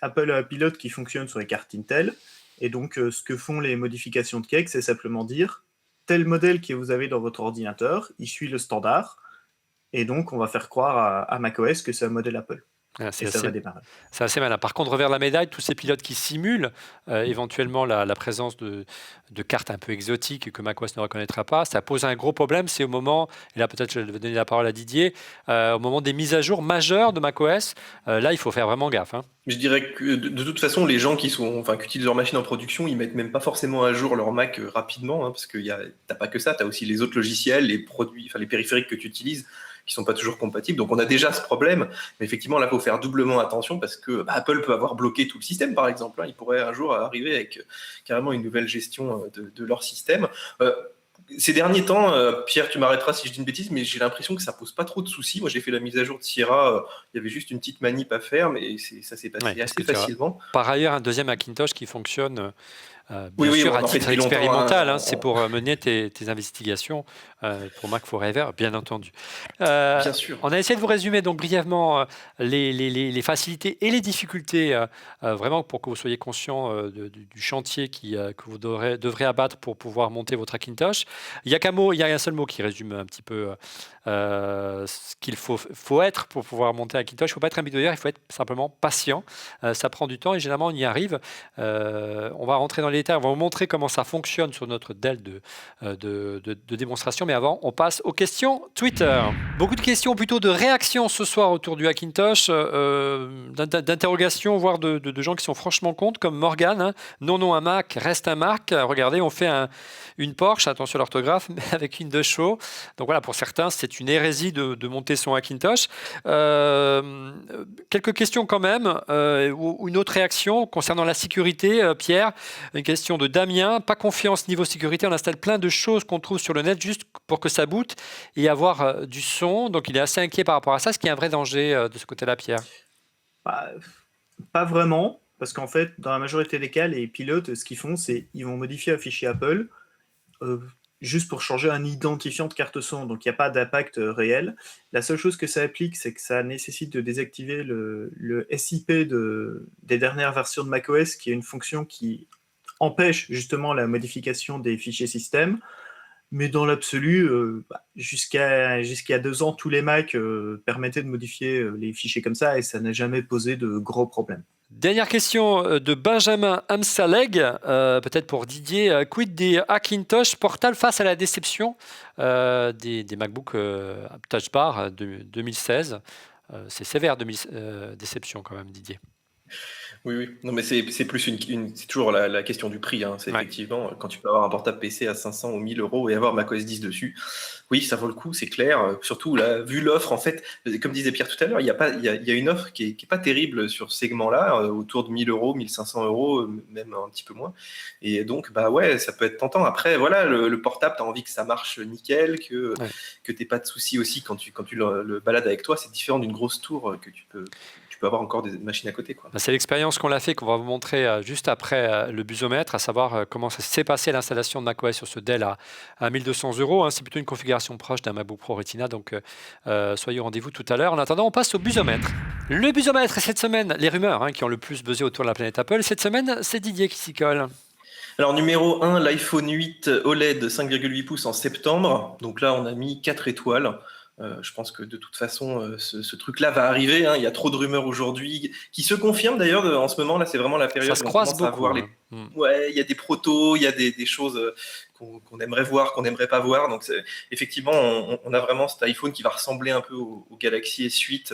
Apple a un pilote qui fonctionne sur les cartes Intel, et donc ce que font les modifications de cake, c'est simplement dire tel modèle que vous avez dans votre ordinateur, il suit le standard, et donc on va faire croire à macOS que c'est un modèle Apple. Ça va démarrer. C'est assez malin. Par contre, revers de la médaille, tous ces pilotes qui simulent éventuellement la présence de cartes un peu exotiques que macOS ne reconnaîtra pas, ça pose un gros problème. C'est au moment, et là peut-être je vais donner la parole à Didier, au moment des mises à jour majeures de macOS, là il faut faire vraiment gaffe. Hein. Je dirais que de toute façon, les gens qui utilisent leur machine en production, ils mettent même pas forcément à jour leur Mac rapidement, hein, parce que t'as pas que ça, t'as aussi les autres logiciels, les produits, les périphériques que tu utilises, qui sont pas toujours compatibles. Donc on a déjà ce problème, mais effectivement là, il faut faire doublement attention parce que Apple peut avoir bloqué tout le système, par exemple. Hein. Ils pourraient un jour arriver avec carrément une nouvelle gestion de leur système. Ces derniers temps, Pierre, tu m'arrêteras si je dis une bêtise, mais j'ai l'impression que ça pose pas trop de soucis. Moi, j'ai fait la mise à jour de Sierra, il y avait juste une petite manip à faire, mais ça s'est passé assez facilement. Par ailleurs, un deuxième Hackintosh qui fonctionne bien sûr, on à en fait titre depuis longtemps, expérimental, hein, c'est pour mener tes investigations pour Mac Forever, bien entendu. bien sûr. On a essayé de vous résumer donc brièvement les facilités et les difficultés, vraiment pour que vous soyez conscient du chantier que vous devrez abattre pour pouvoir monter votre Hackintosh. Il y a un seul mot qui résume un petit peu ce qu'il faut être pour pouvoir monter un Hackintosh. Il ne faut pas être un bidouilleur, il faut être simplement patient. Ça prend du temps et généralement on y arrive. On va rentrer dans les détails, on va vous montrer comment ça fonctionne sur notre Dell de démonstration. Mais avant, on passe aux questions Twitter. Beaucoup de questions, plutôt de réactions ce soir autour du Hackintosh, d'interrogations, voire de gens qui sont franchement contre, comme Morgan. Non, un Mac reste un Mac. Regardez, on fait une Porsche, attention à l'orthographe, mais avec une de show. Donc voilà, pour certains, c'est une hérésie de monter son Hackintosh. Quelques questions quand même, ou une autre réaction concernant la sécurité, Pierre. Une question de Damien. Pas confiance niveau sécurité, on installe plein de choses qu'on trouve sur le net juste pour que ça boot et avoir du son. Donc il est assez inquiet par rapport à ça. Est-ce qu'il y a un vrai danger de ce côté-là, Pierre? Pas vraiment, parce qu'en fait, dans la majorité des cas, les pilotes, ce qu'ils font, c'est ils vont modifier un fichier Apple juste pour changer un identifiant de carte son. Donc il n'y a pas d'impact réel. La seule chose que ça applique, c'est que ça nécessite de désactiver le SIP des dernières versions de macOS, qui est une fonction qui empêche justement la modification des fichiers système. Mais dans l'absolu, jusqu'à 2 ans, tous les Macs permettaient de modifier les fichiers comme ça et ça n'a jamais posé de gros problèmes. Dernière question de Benjamin Amsaleg, peut-être pour Didier. Quid des Hackintosh portables face à la déception des MacBook Touch Bar 2016 C'est sévère, déception quand même, Didier. Oui. Non, mais c'est plus c'est toujours la question du prix. C'est effectivement, quand tu peux avoir un portable PC à 500 ou 1000 euros et avoir macOS 10 dessus, oui, ça vaut le coup, c'est clair. Surtout, là, vu l'offre, en fait, comme disait Pierre tout à l'heure, il y a une offre qui est pas terrible sur ce segment-là, autour de 1000 euros, 1500 euros, même un petit peu moins. Et donc, ouais, ça peut être tentant. Après, voilà, le portable, tu as envie que ça marche nickel, que tu pas de soucis aussi quand tu le balades avec toi. C'est différent d'une grosse tour que tu peux avoir encore des machines à côté, quoi. C'est l'expérience qu'on l'a fait, qu'on va vous montrer juste après le busomètre, à savoir comment ça s'est passé l'installation de macOS sur ce Dell à 1200 euros. C'est plutôt une configuration proche d'un MacBook Pro Retina, donc soyez au rendez-vous tout à l'heure. En attendant, on passe au busomètre. Le busomètre, cette semaine, les rumeurs qui ont le plus buzzé autour de la planète Apple. Cette semaine, c'est Didier qui s'y colle. Alors, numéro 1, l'iPhone 8 OLED 5,8 pouces en septembre. Donc là, on a mis 4 étoiles. Je pense que de toute façon, ce truc-là va arriver. Il y a trop de rumeurs aujourd'hui qui se confirment d'ailleurs en ce moment. Là, c'est vraiment la période où on commence beaucoup, à voir Ouais, il y a des protos, il y a des choses qu'on aimerait voir, qu'on n'aimerait pas voir. Donc, effectivement, on a vraiment cet iPhone qui va ressembler un peu au Galaxy S8.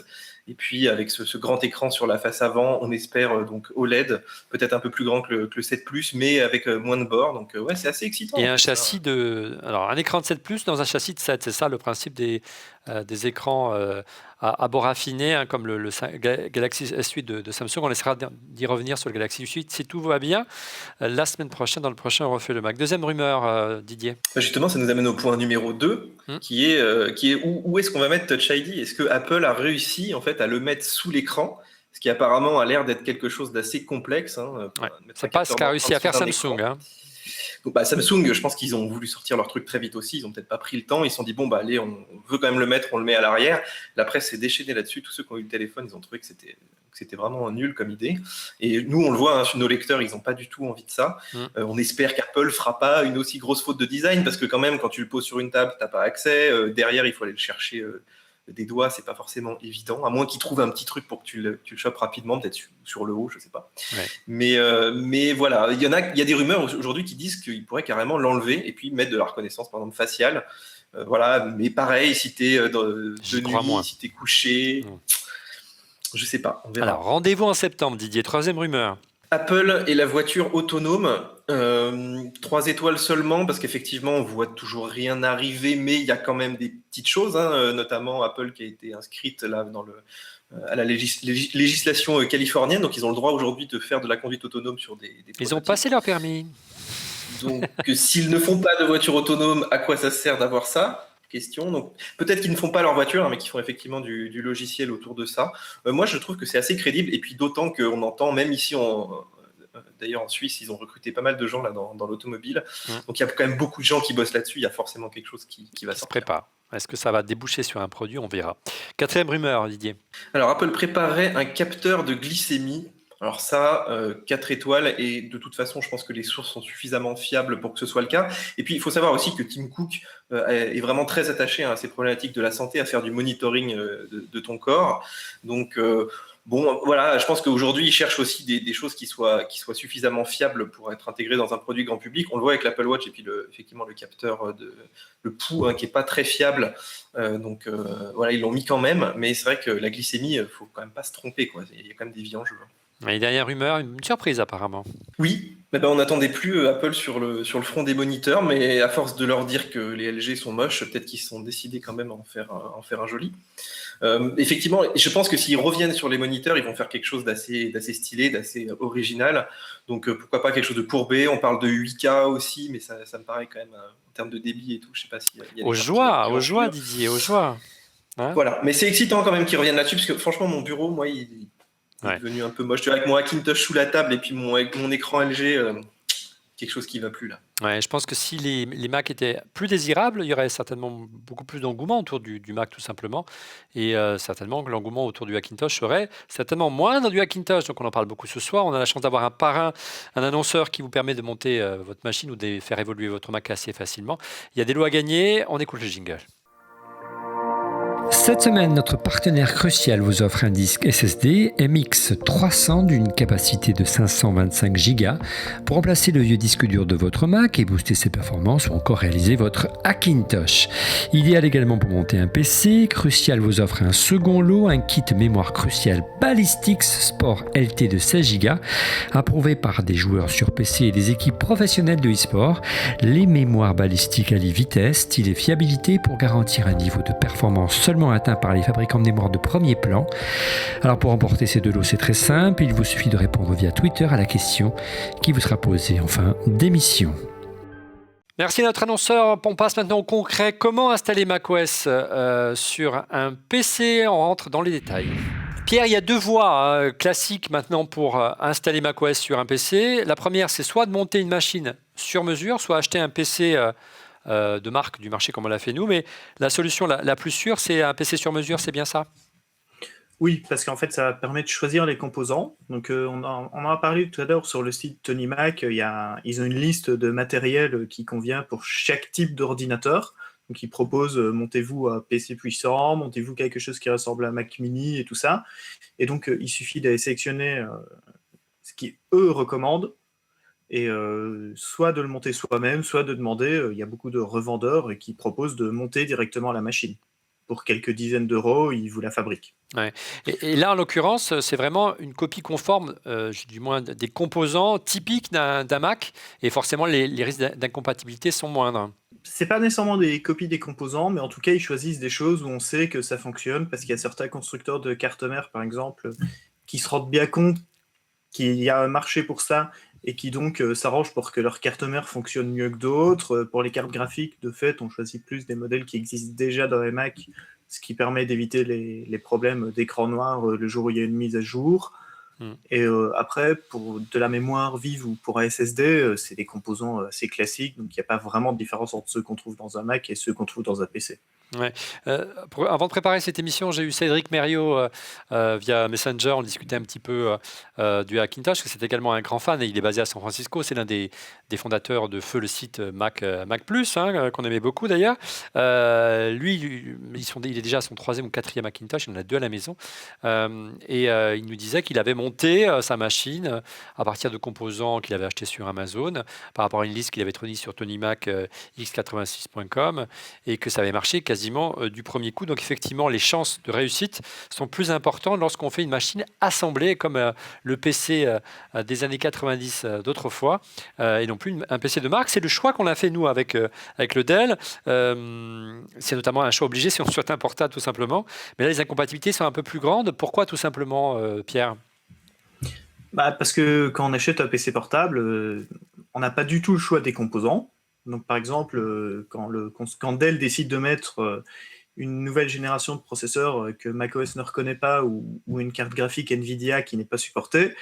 Et puis, avec ce grand écran sur la face avant, on espère donc OLED, peut-être un peu plus grand que le 7 Plus, mais avec moins de bords. Donc, ouais, c'est assez excitant. Et un châssis Alors, un écran de 7 Plus dans un châssis de 7, c'est ça le principe des écrans à bord affiné, comme le Galaxy S8 de Samsung. On essaiera d'y revenir sur le Galaxy S8 si tout va bien. La semaine prochaine, dans le prochain, on refait le Mac. Deuxième rumeur, Didier. Justement, ça nous amène au point numéro 2, qui est où est-ce qu'on va mettre Touch ID? Est-ce que Apple a réussi en fait à le mettre sous l'écran? Ce qui apparemment a l'air d'être quelque chose d'assez complexe. C'est pas ce qu'a réussi à faire Samsung. Donc, Samsung, je pense qu'ils ont voulu sortir leur truc très vite aussi. Ils n'ont peut-être pas pris le temps. Ils se sont dit, bon, allez, on veut quand même le mettre, on le met à l'arrière. La presse s'est déchaînée là-dessus. Tous ceux qui ont eu le téléphone, ils ont trouvé que c'était vraiment nul comme idée. Et nous, on le voit sur nos lecteurs, ils n'ont pas du tout envie de ça. On espère qu'Apple fera pas une aussi grosse faute de design, parce que quand même, quand tu le poses sur une table, tu n'as pas accès. Derrière, il faut aller le chercher des doigts, c'est pas forcément évident, à moins qu'ils trouvent un petit truc pour que tu le chopes rapidement, peut-être sur le haut, je sais pas. Ouais. Mais voilà, il y a des rumeurs aujourd'hui qui disent qu'ils pourraient carrément l'enlever et puis mettre de la reconnaissance, par exemple, faciale. Voilà, mais pareil, si t'es de nuit, si t'es couché, je sais pas, on verra. Alors, rendez-vous en septembre, Didier. Troisième rumeur. Apple et la voiture autonome, 3 étoiles seulement, parce qu'effectivement, on voit toujours rien arriver, mais il y a quand même des petites choses, notamment Apple qui a été inscrite là à la législation californienne, donc ils ont le droit aujourd'hui de faire de la conduite autonome sur des Ils ont passé leur permis. Donc, s'ils ne font pas de voiture autonome, à quoi ça sert d'avoir ça ? Question. Donc, peut-être qu'ils ne font pas leur voiture, mais qu'ils font effectivement du logiciel autour de ça. Moi, je trouve que c'est assez crédible, et puis d'autant qu'on entend, même ici D'ailleurs, en Suisse, ils ont recruté pas mal de gens là dans l'automobile. Mm. Donc, il y a quand même beaucoup de gens qui bossent là-dessus. Il y a forcément quelque chose qui va Se sortir. prépare. Est-ce que ça va déboucher sur un produit? On verra. Quatrième rumeur, Didier. Alors, Apple préparait un capteur de glycémie. Alors ça, 4 étoiles, et de toute façon, je pense que les sources sont suffisamment fiables pour que ce soit le cas. Et puis, il faut savoir aussi que Tim Cook est vraiment très attaché à ces problématiques de la santé, à faire du monitoring de ton corps. Donc, bon, voilà, je pense qu'aujourd'hui, ils cherchent aussi des choses qui soient suffisamment fiables pour être intégrées dans un produit grand public. On le voit avec l'Apple Watch et puis effectivement le capteur, le pouls, qui n'est pas très fiable. Donc, voilà, ils l'ont mis quand même. Mais c'est vrai que la glycémie, il ne faut quand même pas se tromper, quoi. Il y a quand même des vies en jeu. Et dernière rumeur, une surprise apparemment. Oui, on n'attendait plus Apple sur le front des moniteurs, mais à force de leur dire que les LG sont moches, peut-être qu'ils se sont décidés quand même à en faire un joli. Effectivement, je pense que s'ils reviennent sur les moniteurs, ils vont faire quelque chose d'assez stylé, d'assez original. Donc pourquoi pas quelque chose de courbé. On parle de 8K aussi, mais ça me paraît quand même en termes de débit et tout. Je sais pas s'il y a des Aux parties joies, qui aux vont joies, suivre. Didier, aux joies. Hein? Voilà, mais c'est excitant quand même qu'ils reviennent là-dessus, parce que franchement, mon bureau, moi, il est Ouais. devenu un peu moche. Tu vois, avec mon Hackintosh sous la table et puis avec mon écran LG, quelque chose qui va plus là. Ouais, je pense que si les Mac étaient plus désirables, il y aurait certainement beaucoup plus d'engouement autour du Mac tout simplement. Et certainement que l'engouement autour du Hackintosh serait certainement moindre du Hackintosh. Donc on en parle beaucoup ce soir. On a la chance d'avoir un parrain, un annonceur qui vous permet de monter votre machine ou de faire évoluer votre Mac assez facilement. Il y a des lots à gagner. On écoute le jingle. Cette semaine, notre partenaire Crucial vous offre un disque SSD MX 300 d'une capacité de 525 Go pour remplacer le vieux disque dur de votre Mac et booster ses performances ou encore réaliser votre Hackintosh. Idéal également pour monter un PC, Crucial vous offre un second lot, un kit mémoire Crucial Ballistix Sport LT de 16 Go, approuvé par des joueurs sur PC et des équipes professionnelles de e-sport. Les mémoires balistiques allient vitesse, style et fiabilité pour garantir un niveau de performance seulement atteint par les fabricants de mémoire de premier plan. Alors pour remporter ces deux lots, c'est très simple, il vous suffit de répondre via Twitter à la question qui vous sera posée en fin d'émission. Merci notre annonceur. On passe maintenant au concret. Comment installer macOS sur un PC? On rentre dans les détails. Pierre, il y a deux voies classiques maintenant pour installer macOS sur un PC. La première, c'est soit de monter une machine sur mesure, soit acheter un PC de marque du marché comme on l'a fait nous, mais la solution la plus sûre, c'est un PC sur mesure, c'est bien ça? Oui, parce qu'en fait, ça permet de choisir les composants. Donc, on en a parlé tout à l'heure sur le site Tony Mac. Ils ont une liste de matériel qui convient pour chaque type d'ordinateur. Donc, ils proposent montez-vous un PC puissant, montez-vous quelque chose qui ressemble à un Mac Mini et tout ça. Et donc, il suffit d'aller sélectionner ce qu'eux recommandent. Et soit de le monter soi-même, soit de demander, il y a beaucoup de revendeurs qui proposent de monter directement la machine. Pour quelques dizaines d'euros, ils vous la fabriquent. Ouais. Et là, en l'occurrence, c'est vraiment une copie conforme, du moins des composants typiques d'un Mac, et forcément, les risques d'incompatibilité sont moindres. C'est pas nécessairement des copies des composants, mais en tout cas, ils choisissent des choses où on sait que ça fonctionne, parce qu'il y a certains constructeurs de cartes mères, par exemple, qui se rendent bien compte qu'il y a un marché pour ça, et qui donc s'arrangent pour que leur carte mère fonctionne mieux que d'autres. Pour les cartes graphiques, de fait, on choisit plus des modèles qui existent déjà dans les Mac, ce qui permet d'éviter les problèmes d'écran noir le jour où il y a une mise à jour. Et après, pour de la mémoire vive ou pour un SSD, c'est des composants assez classiques, donc il n'y a pas vraiment de différence entre ceux qu'on trouve dans un Mac et ceux qu'on trouve dans un PC. Ouais. Avant de préparer cette émission, j'ai eu Cédric Mériot via Messenger. On discutait un petit peu du Hackintosh, que c'est également un grand fan et il est basé à San Francisco. C'est l'un des fondateurs de Feu, le site Mac Plus, qu'on aimait beaucoup d'ailleurs. Lui, il est déjà à son 3e ou 4e Hackintosh, il en a 2 à la maison. Il nous disait qu'il avait monté sa machine à partir de composants qu'il avait achetés sur Amazon, par rapport à une liste qu'il avait fournie sur TonyMac x86.com, et que ça avait marché quasiment du premier coup. Donc effectivement, les chances de réussite sont plus importantes lorsqu'on fait une machine assemblée comme le PC des années 90 d'autrefois, et non plus un PC de marque. C'est le choix qu'on a fait nous avec le Dell. C'est notamment un choix obligé si on souhaite un portable tout simplement. Mais là, les incompatibilités sont un peu plus grandes. Pourquoi tout simplement, Pierre? Parce que quand on achète un PC portable, on n'a pas du tout le choix des composants. Donc, par exemple, quand Dell décide de mettre une nouvelle génération de processeurs que macOS ne reconnaît pas ou une carte graphique NVIDIA qui n'est pas supportée,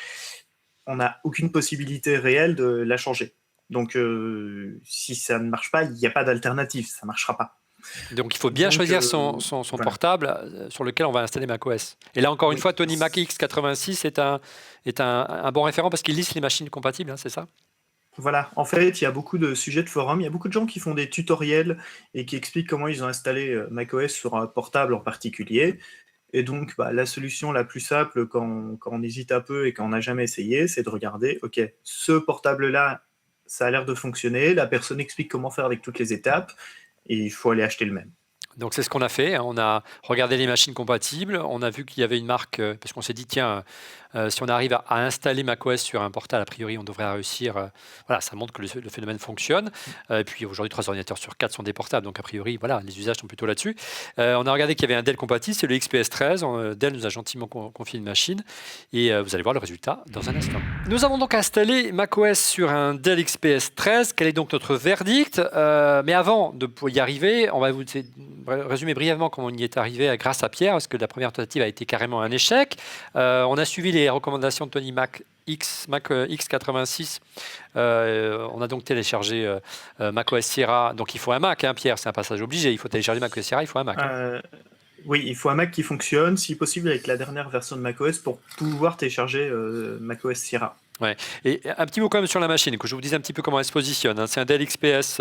on n'a aucune possibilité réelle de la changer. Donc, si ça ne marche pas, il n'y a pas d'alternative, ça ne marchera pas. Donc il faut bien Donc, choisir son voilà. portable sur lequel on va installer macOS. Et là encore une Oui. fois, Tony Mac X86 est un bon référent parce qu'il liste les machines compatibles, hein, c'est ça? Voilà, en fait, il y a beaucoup de sujets de forum, il y a beaucoup de gens qui font des tutoriels et qui expliquent comment ils ont installé macOS sur un portable en particulier. Et donc, la solution la plus simple quand on hésite un peu et quand on n'a jamais essayé, c'est de regarder, OK, ce portable-là, ça a l'air de fonctionner, la personne explique comment faire avec toutes les étapes, et il faut aller acheter le même. Donc c'est ce qu'on a fait, hein. On a regardé les machines compatibles, on a vu qu'il y avait une marque, parce qu'on s'est dit, tiens, si on arrive à installer macOS sur un portable, a priori, on devrait réussir. Voilà, ça montre que le phénomène fonctionne. Et puis aujourd'hui, 3 ordinateurs sur 4 sont des portables, donc a priori, voilà, les usages sont plutôt là-dessus. On a regardé qu'il y avait un Dell compatible, c'est le XPS 13. Dell nous a gentiment confié une machine, et vous allez voir le résultat dans un instant. Nous avons donc installé macOS sur un Dell XPS 13. Quel est donc notre verdict? Mais avant de y arriver, on va vous résumer brièvement comment on y est arrivé grâce à Pierre, parce que la première tentative a été carrément un échec. On a suivi les recommandations de Tony Mac X86. On a donc téléchargé macOS Sierra. Donc il faut un Mac, hein, Pierre, c'est un passage obligé. Il faut télécharger macOS Sierra, il faut un Mac. Oui, il faut un Mac qui fonctionne, si possible avec la dernière version de macOS pour pouvoir télécharger macOS Sierra. Ouais. Et un petit mot quand même sur la machine, que je vous dise un petit peu comment elle se positionne, hein. C'est un Dell XPS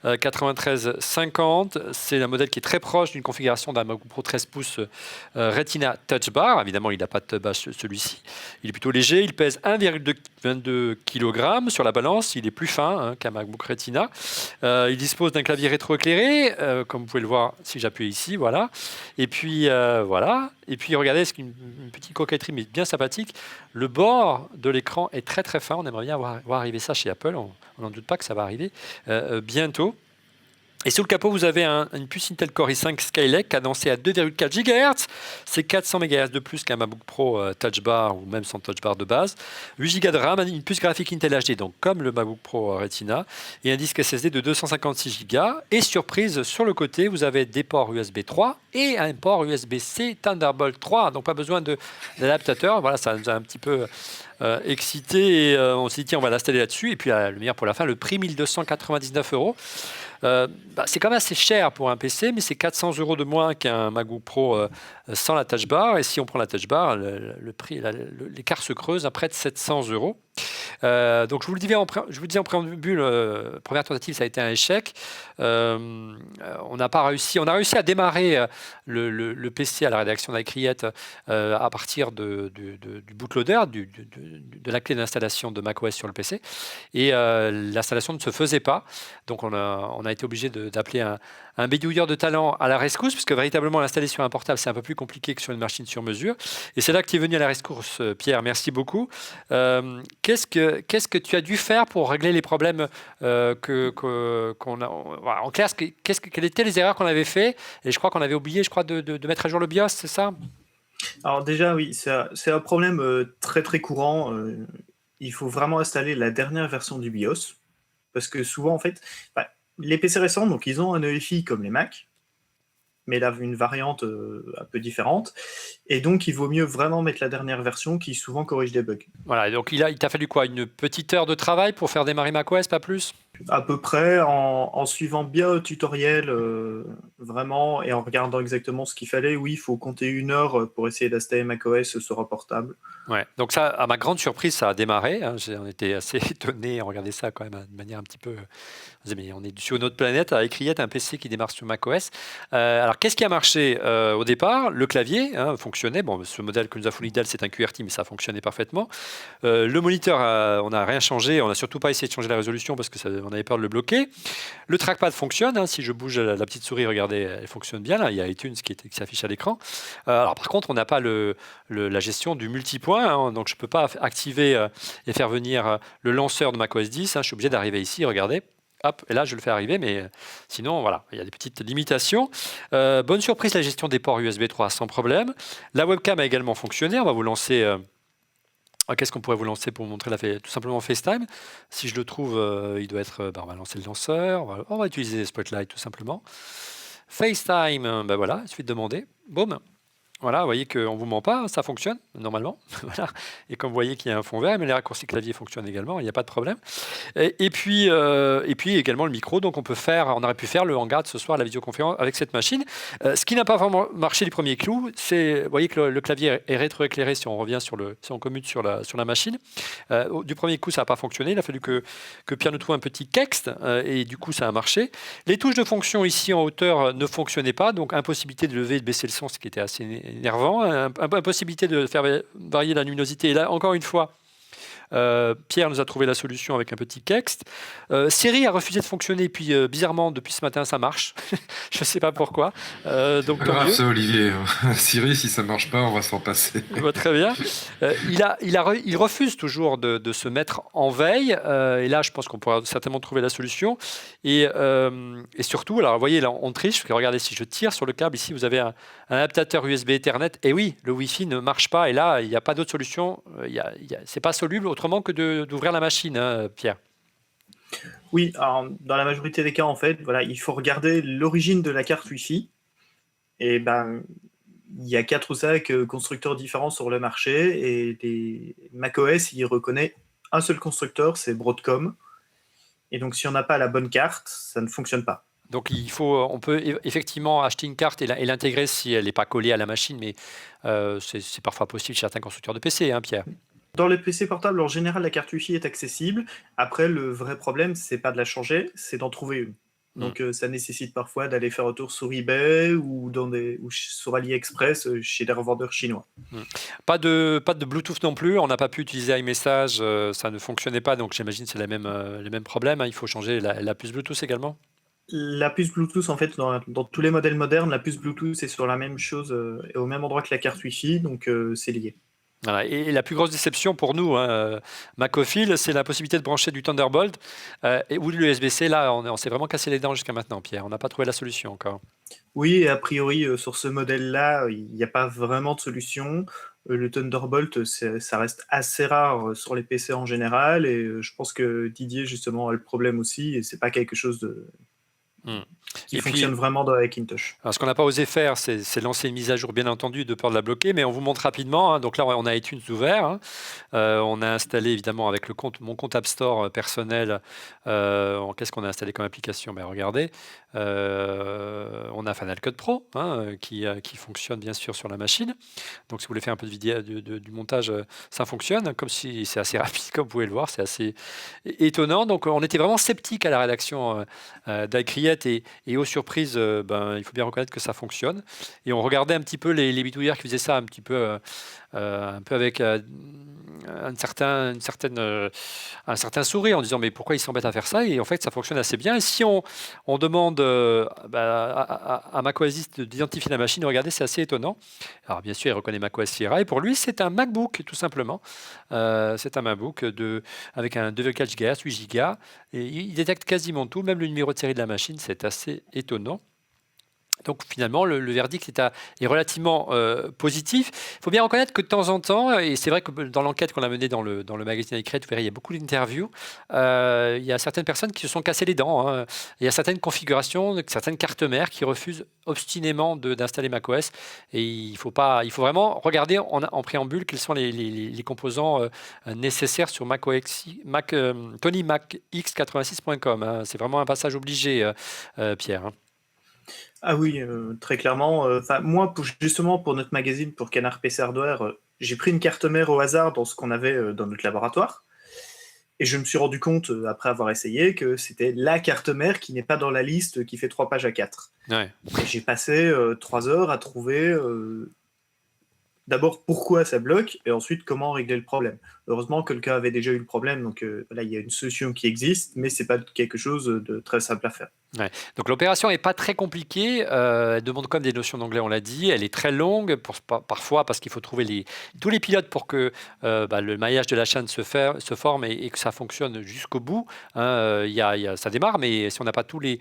9350. C'est un modèle qui est très proche d'une configuration d'un MacBook Pro 13 pouces Retina Touch Bar. Évidemment, il n'a pas de touch bar celui-ci. Il est plutôt léger. Il pèse 1,22 kg sur la balance. Il est plus fin qu'un MacBook Retina. Il dispose d'un clavier rétroéclairé, comme vous pouvez le voir si j'appuie ici. Voilà. Et puis, voilà. Et puis, regardez, c'est une petite coquetterie, mais bien sympathique. Le bord de l'écran est très très fin. On aimerait bien voir arriver ça chez Apple. On n'en doute pas que ça va arriver bientôt. Et sous le capot, vous avez une puce Intel Core i5 Skylake cadencée à 2,4 GHz. C'est 400 MHz de plus qu'un MacBook Pro Touch Bar ou même sans Touch Bar de base. 8 Go de RAM, une puce graphique Intel HD, donc comme le MacBook Pro Retina, et un disque SSD de 256 Go. Et surprise, sur le côté, vous avez des ports USB 3 et un port USB-C Thunderbolt 3. Donc pas besoin d'adaptateur. Voilà, ça nous a un petit peu excité. Et on s'est dit, tiens, on va l'installer là-dessus. Et puis le meilleur pour la fin, le prix 1299 €. C'est quand même assez cher pour un PC, mais c'est 400 € de moins qu'un MacBook Pro sans la Touch Bar. Et si on prend la Touch Bar, le prix, l'écart se creuse à près de 700 €. Donc je vous le disais en préambule, première tentative, ça a été un échec. On n'a pas réussi. On a réussi à démarrer le PC à la rédaction d'Icriette à partir du bootloader, de la clé d'installation de macOS sur le PC. Et l'installation ne se faisait pas. Donc on a été obligé d'appeler un bidouilleur de talent à la rescousse, puisque véritablement l'installer sur un portable, c'est un peu plus compliqué que sur une machine sur mesure. Et c'est là que tu es venu à la rescousse, Pierre. Merci beaucoup. Qu'est-ce que tu as dû faire pour régler les problèmes qu'on a en clair, quelles étaient les erreurs qu'on avait fait? Et je crois qu'on avait oublié, de mettre à jour le BIOS, c'est ça? Alors déjà, oui, c'est un problème très très courant. Il faut vraiment installer la dernière version du BIOS, parce que souvent, en fait, les PC récents, donc ils ont un EFI comme les Mac, mais là, une variante un peu différente. Et donc, il vaut mieux vraiment mettre la dernière version qui souvent corrige des bugs. Voilà, donc il t'a fallu quoi? Une petite heure de travail pour faire démarrer macOS, pas plus? À peu près, en suivant bien le tutoriel, vraiment, et en regardant exactement ce qu'il fallait. Oui, il faut compter 1 heure pour essayer d'installer macOS sur un portable. Ouais, donc ça, à ma grande surprise, ça a démarré, hein. On était assez étonnés, on regardait ça quand même de manière un petit peu... On disait, mais on est sur une autre planète, avec Riette, un PC qui démarre sur macOS. Alors, qu'est-ce qui a marché au départ? Le clavier fonctionnait. Bon, ce modèle que nous a fourni Dell, c'est un QWERTY, mais ça fonctionnait parfaitement. Le moniteur, on n'a rien changé. On n'a surtout pas essayé de changer la résolution parce qu'on avait peur de le bloquer. Le trackpad fonctionne, hein. Si je bouge la petite souris, regardez, elle fonctionne bien. Là. Il y a iTunes qui s'affiche à l'écran. Alors, par contre, on n'a pas la gestion du multipoint, hein. Donc, je ne peux pas activer et faire venir le lanceur de macOS 10. Je suis obligé d'arriver ici, regardez. Hop, et là, je le fais arriver, mais sinon, voilà, il y a des petites limitations. Bonne surprise, la gestion des ports USB 3 sans problème. La webcam a également fonctionné. On va vous lancer... qu'est-ce qu'on pourrait vous lancer pour vous montrer tout simplement FaceTime? Si je le trouve, il doit être... on va lancer le lanceur. On va utiliser Spotlight tout simplement. FaceTime, voilà, il suffit de demander. Boum. Voilà, vous voyez qu'on ne vous ment pas, ça fonctionne normalement. Voilà. Et comme vous voyez qu'il y a un fond vert, mais les raccourcis clavier fonctionnent également, il n'y a pas de problème. Et puis également le micro, donc on aurait pu faire le hangout ce soir, la visioconférence avec cette machine. Ce qui n'a pas vraiment marché du premier clou, c'est, vous voyez que le clavier est rétroéclairé si on commute sur la machine. Du premier coup, ça n'a pas fonctionné, il a fallu que Pierre nous trouve un petit texte, et du coup ça a marché. Les touches de fonction ici en hauteur ne fonctionnaient pas, donc impossibilité de lever et de baisser le son, ce qui était assez énervant, impossibilité de faire varier la luminosité. Et là, encore une fois, Pierre nous a trouvé la solution avec un petit texte. Siri a refusé de fonctionner, puis bizarrement, depuis ce matin, ça marche. Je ne sais pas pourquoi. Donc, Pas tant grave mieux. ça, Olivier. Siri, si ça marche pas, on va s'en passer. Très bien. Il refuse toujours de se mettre en veille. Et là, je pense qu'on pourra certainement trouver la solution. Et surtout, alors vous voyez, là, on triche. Parce que regardez, si je tire sur le câble, ici, vous avez un adaptateur USB Ethernet. Et oui, le Wi-Fi ne marche pas. Et là, il n'y a pas d'autre solution. C'est pas soluble autrement que d'ouvrir la machine, hein, Pierre. Oui, alors, dans la majorité des cas, en fait, voilà, il faut regarder l'origine de la carte Wi-Fi. Et ben, il y a 4 ou 5 constructeurs différents sur le marché et les macOS, il reconnaît un seul constructeur, c'est Broadcom. Et donc, si on n'a pas la bonne carte, ça ne fonctionne pas. Donc on peut effectivement acheter une carte et l'intégrer si elle n'est pas collée à la machine, mais c'est parfois possible chez certains constructeurs de PC, hein, Pierre. Dans les PC portables, en général, la carte Wi-Fi est accessible. Après, le vrai problème, c'est pas de la changer, c'est d'en trouver une. Donc, ça nécessite parfois d'aller faire un tour sur eBay ou sur AliExpress chez des revendeurs chinois. Pas de Bluetooth non plus. On n'a pas pu utiliser iMessage, ça ne fonctionnait pas. Donc, j'imagine que c'est les mêmes problèmes. Hein. Il faut changer la puce Bluetooth également. La puce Bluetooth, en fait, dans tous les modèles modernes, la puce Bluetooth est sur la même chose et au même endroit que la carte Wi-Fi, donc c'est lié. Voilà. Et la plus grosse déception pour nous, hein, Macophile, c'est la possibilité de brancher du Thunderbolt ou de l'USB-C. Là, on s'est vraiment cassé les dents jusqu'à maintenant, Pierre. On n'a pas trouvé la solution encore. Oui, et a priori, sur ce modèle-là, il n'y a pas vraiment de solution. Le Thunderbolt, ça reste assez rare sur les PC en général, et je pense que Didier, justement, a le problème aussi, et c'est pas quelque chose qui fonctionne vraiment dans Hackintosh. Alors, ce qu'on n'a pas osé faire, c'est lancer une mise à jour, bien entendu, de peur de la bloquer, mais on vous montre rapidement. Hein. Donc là, on a iTunes ouvert. Hein. On a installé, évidemment, avec mon compte App Store personnel, qu'est-ce qu'on a installé comme application? Regardez, on a Final Cut Pro, hein, qui fonctionne, bien sûr, sur la machine. Donc, si vous voulez faire un peu de vidéo, du montage, ça fonctionne, comme si c'est assez rapide, comme vous pouvez le voir. C'est assez étonnant. Donc, on était vraiment sceptiques à la rédaction d'Icriette et aux surprises, il faut bien reconnaître que ça fonctionne. Et on regardait un petit peu les bidouilleurs qui faisaient ça un peu avec un certain sourire en disant mais pourquoi ils s'embêtent à faire ça? Et en fait, ça fonctionne assez bien. Et si on demande à macOS d'identifier la machine, regardez, c'est assez étonnant. Alors bien sûr, il reconnaît macOS Sierra et pour lui, c'est un MacBook tout simplement. C'est un MacBook avec un 2,4 GHz, 8 Go. Et il détecte quasiment tout, même le numéro de série de la machine. C'est assez étonnant. Donc finalement, le verdict est relativement positif. Il faut bien reconnaître que de temps en temps, et c'est vrai que dans l'enquête qu'on a menée dans le magazine iCred, vous verrez, il y a beaucoup d'interviews. Il y a certaines personnes qui se sont cassées les dents. Hein. Il y a certaines configurations, certaines cartes mères qui refusent obstinément d'installer macOS. Et il faut vraiment regarder en préambule quels sont les composants nécessaires sur TonyMacX86.com. Hein. C'est vraiment un passage obligé, Pierre. Hein. Ah oui, très clairement. Moi, justement, pour notre magazine, pour Canard PC Hardware, j'ai pris une carte mère au hasard dans ce qu'on avait dans notre laboratoire. Et je me suis rendu compte, après avoir essayé, que c'était la carte mère qui n'est pas dans la liste qui fait 3 pages A4. Ouais. Et j'ai passé 3 heures à trouver d'abord pourquoi ça bloque et ensuite comment régler le problème. Heureusement, quelqu'un avait déjà eu le problème, donc là, il y a une solution qui existe, mais ce n'est pas quelque chose de très simple à faire. Ouais. Donc l'opération n'est pas très compliquée, elle demande comme des notions d'anglais, on l'a dit, elle est très longue, parfois parce qu'il faut trouver tous les pilotes pour que le maillage de la chaîne se forme et que ça fonctionne jusqu'au bout. Hein, ça démarre, mais si on n'a pas tous les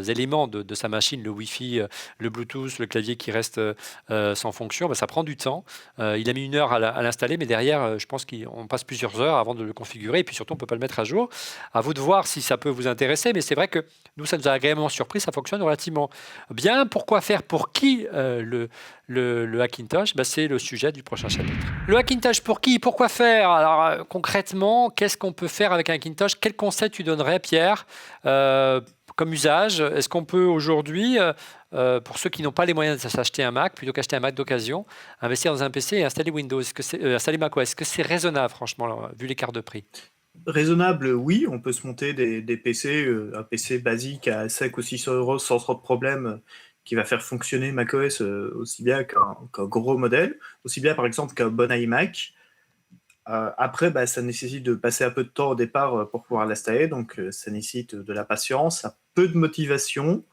éléments de sa machine, le Wi-Fi, le Bluetooth, le clavier qui reste sans fonction, ça prend du temps. Il a mis 1 heure à l'installer, mais derrière, je pense qu'on passe plusieurs heures avant de le configurer, et puis surtout, on ne peut pas le mettre à jour. À vous de voir si ça peut vous intéresser, mais c'est vrai que nous, ça nous a agréablement surpris, ça fonctionne relativement bien. Pourquoi faire? Pour qui le Hackintosh? C'est le sujet du prochain chapitre. Le Hackintosh pour qui? Pourquoi faire? Alors concrètement, qu'est-ce qu'on peut faire avec un Hackintosh? Quel conseil tu donnerais, Pierre, comme usage? Est-ce qu'on peut aujourd'hui, pour ceux qui n'ont pas les moyens de s'acheter un Mac, plutôt qu'acheter un Mac d'occasion, investir dans un PC et installer Windows? Installer macOS? Est-ce que c'est raisonnable, franchement, vu l'écart de prix? Raisonnable, oui, on peut se monter des PC, un PC basique à 5 ou 600 euros sans trop de problème, qui va faire fonctionner macOS aussi bien qu'un gros modèle, aussi bien par exemple qu'un bon iMac. Après, ça nécessite de passer un peu de temps au départ pour pouvoir l'installer, donc ça nécessite de la patience, un peu de motivation,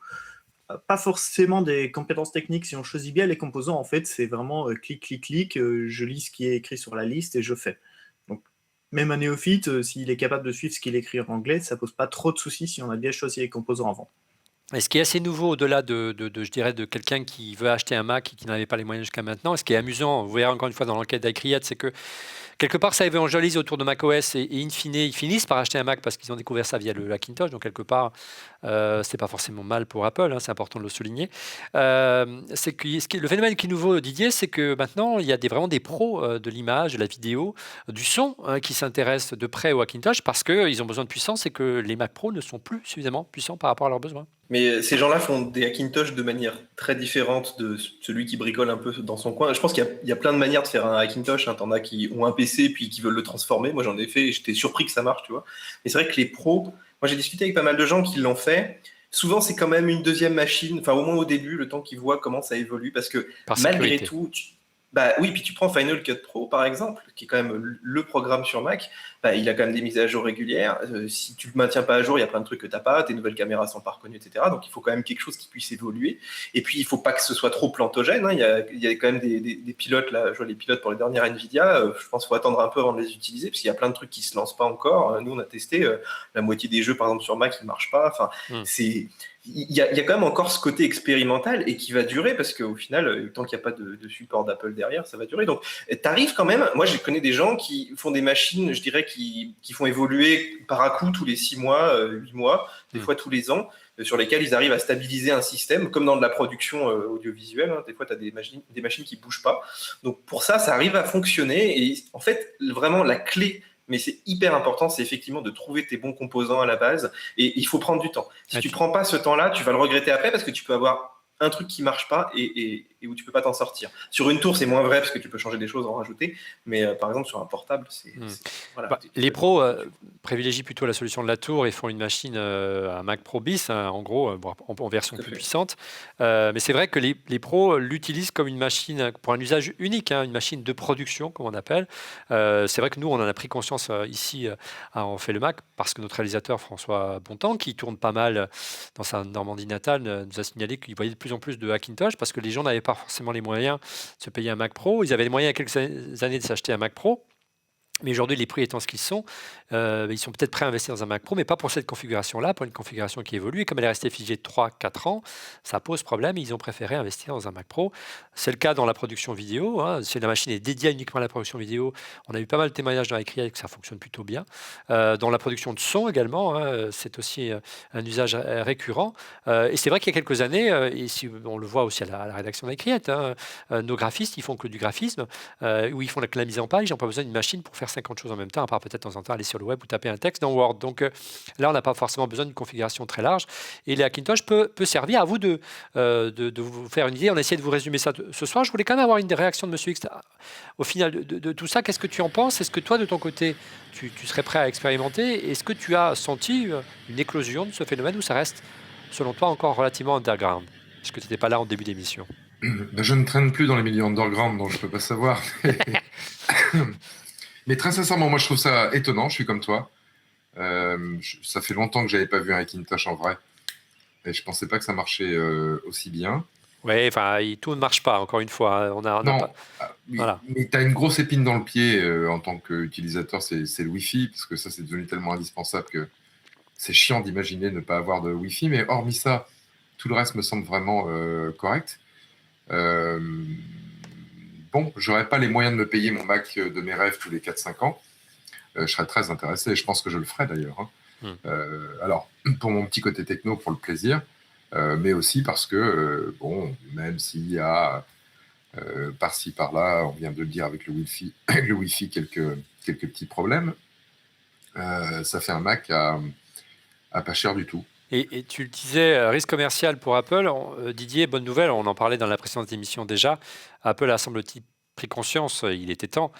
pas forcément des compétences techniques. Si on choisit bien les composants, en fait, c'est vraiment clic, clic, clic, je lis ce qui est écrit sur la liste et je fais. Donc, même un néophyte, s'il est capable de suivre ce qu'il écrit en anglais, ça pose pas trop de soucis si on a bien choisi les composants avant. Et ce qui est assez nouveau au-delà je dirais, de quelqu'un qui veut acheter un Mac et qui n'avait pas les moyens jusqu'à maintenant, et ce qui est amusant, vous verrez encore une fois dans l'enquête d'Icriade, c'est que quelque part, ça évangélise autour de macOS et in fine, ils finissent par acheter un Mac parce qu'ils ont découvert ça via le Hackintosh. Donc, quelque part, c'est pas forcément mal pour Apple, c'est important de le souligner. C'est que, le phénomène qui est nouveau, Didier, c'est que maintenant, il y a vraiment des pros de l'image, de la vidéo, du son qui s'intéressent de près au Hackintosh parce qu'ils ont besoin de puissance et que les Mac Pro ne sont plus suffisamment puissants par rapport à leurs besoins. Mais ces gens-là font des Hackintosh de manière très différente de celui qui bricole un peu dans son coin. Je pense qu'il y a plein de manières de faire un Hackintosh. T'en as qui ont un PC puis qui veulent le transformer. Moi, j'en ai fait et j'étais surpris que ça marche, tu vois. Mais c'est vrai que les pros, moi, j'ai discuté avec pas mal de gens qui l'ont fait. Souvent, c'est quand même une deuxième machine, enfin, au moins au début, le temps qu'ils voient comment ça évolue. Parce que malgré tout, oui, puis tu prends Final Cut Pro, par exemple, qui est quand même le programme sur Mac, il a quand même des mises à jour régulières. Si tu le maintiens pas à jour, il y a plein de trucs que tu n'as pas, tes nouvelles caméras sont pas reconnues, etc. Donc, il faut quand même quelque chose qui puisse évoluer. Et puis, il faut pas que ce soit trop plantogène. Il y a quand même des pilotes, là, je vois les pilotes pour les dernières NVIDIA. Je pense qu'il faut attendre un peu avant de les utiliser, parce qu'il y a plein de trucs qui se lancent pas encore. Nous, on a testé, la moitié des jeux, par exemple, sur Mac, ils marchent pas. Enfin, il y a quand même encore ce côté expérimental et qui va durer parce qu'au final, tant qu'il n'y a pas de support d'Apple derrière, ça va durer. Donc, tu arrives quand même. Moi, je connais des gens qui font des machines, je dirais, qui font évoluer par à coup tous les 6 mois, 8 mois, des fois tous les ans, sur lesquels ils arrivent à stabiliser un système, comme dans de la production audiovisuelle. Des fois, tu as des machines qui ne bougent pas. Donc, pour ça arrive à fonctionner. Et en fait, vraiment, la clé, mais c'est hyper important, c'est effectivement de trouver tes bons composants à la base. Et il faut prendre du temps. Si tu ne prends pas ce temps-là, tu vas le regretter après parce que tu peux avoir un truc qui ne marche pas et où tu ne peux pas t'en sortir. Sur une tour, c'est moins vrai parce que tu peux changer des choses, en rajouter. Mais par exemple, sur un portable, voilà. Les pros privilégient plutôt la solution de la tour et font une machine, un Mac Pro bis, en gros, en version plus puissante. Mais c'est vrai que les pros l'utilisent comme une machine pour un usage unique, une machine de production, comme on appelle. C'est vrai que nous, on en a pris conscience ici, On fait le Mac, parce que notre réalisateur François Bontemps, qui tourne pas mal dans sa Normandie natale, nous a signalé qu'il voyait de plus en plus de Hackintosh parce que les gens n'avaient pas forcément les moyens de se payer un Mac Pro. Ils avaient les moyens il y a quelques années de s'acheter un Mac Pro. Mais aujourd'hui, les prix étant ce qu'ils sont, ils sont peut-être prêts à investir dans un Mac Pro, mais pas pour cette configuration-là, pour une configuration qui évolue. Et comme elle est restée figée 3-4 ans, ça pose problème. Ils ont préféré investir dans un Mac Pro. C'est le cas dans la production vidéo. Si la machine est dédiée uniquement à la production vidéo, on a eu pas mal de témoignages dans la criée que ça fonctionne plutôt bien. Dans la production de son également, c'est aussi un usage récurrent. Et c'est vrai qu'il y a quelques années, et si on le voit aussi à la rédaction de la criette, nos graphistes, ils font que du graphisme, où ils font la mise en page, ils n'ont pas besoin d'une machine pour faire 50 choses en même temps, à part peut-être de temps en temps aller sur le web ou taper un texte dans Word. Donc là, on n'a pas forcément besoin d'une configuration très large. Et les Hackintosh peut servir à vous de vous faire une idée. On a essayé de vous résumer ça ce soir. Je voulais quand même avoir une réaction de Monsieur X. Au final de tout ça, qu'est-ce que tu en penses? Est-ce que toi, de ton côté, tu serais prêt à expérimenter? Est-ce que tu as senti une éclosion de ce phénomène ou ça reste, selon toi, encore relativement underground? Parce que tu n'étais pas là en début d'émission. Je ne traîne plus dans les milieux underground, donc je ne peux pas savoir. Mais très sincèrement, moi, je trouve ça étonnant. Je suis comme toi. Ça fait longtemps que je n'avais pas vu un Hackintosh en vrai. Et je ne pensais pas que ça marchait aussi bien. Oui, enfin, tout ne marche pas, encore une fois. Voilà. Mais tu as une grosse épine dans le pied en tant qu'utilisateur, c'est le Wi-Fi, parce que ça, c'est devenu tellement indispensable que c'est chiant d'imaginer ne pas avoir de Wi-Fi. Mais hormis ça, tout le reste me semble vraiment correct. Bon, je n'aurais pas les moyens de me payer mon Mac de mes rêves tous les 4-5 ans. Je serais très intéressé, et je pense que je le ferai d'ailleurs. Alors, pour mon petit côté techno, pour le plaisir, mais aussi parce que, même s'il y a par-ci, par-là, on vient de le dire avec le Wi-Fi, quelques petits problèmes, ça fait un Mac à pas cher du tout. Et tu le disais, risque commercial pour Apple. Didier, bonne nouvelle, on en parlait dans la précédente émission déjà. Apple a, semble-t-il, pris conscience, il était temps,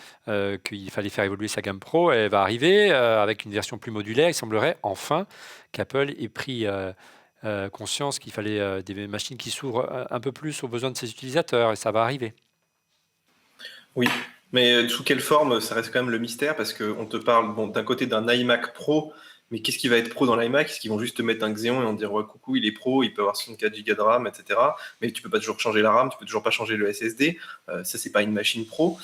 qu'il fallait faire évoluer sa gamme Pro. Elle va arriver avec une version plus modulaire. Il semblerait enfin qu'Apple ait pris conscience qu'il fallait des machines qui s'ouvrent un peu plus aux besoins de ses utilisateurs, et ça va arriver. Oui, mais sous quelle forme, ça reste quand même le mystère, parce qu'on te parle d'un côté d'un iMac Pro, mais qu'est-ce qui va être pro dans l'iMac? Est-ce qu'ils vont juste te mettre un Xeon et on te dire ouais, coucou, il est pro, il peut avoir 64 Go de RAM, etc. Mais tu peux pas toujours changer la RAM, tu peux toujours pas changer le SSD. Ça, c'est pas une machine pro.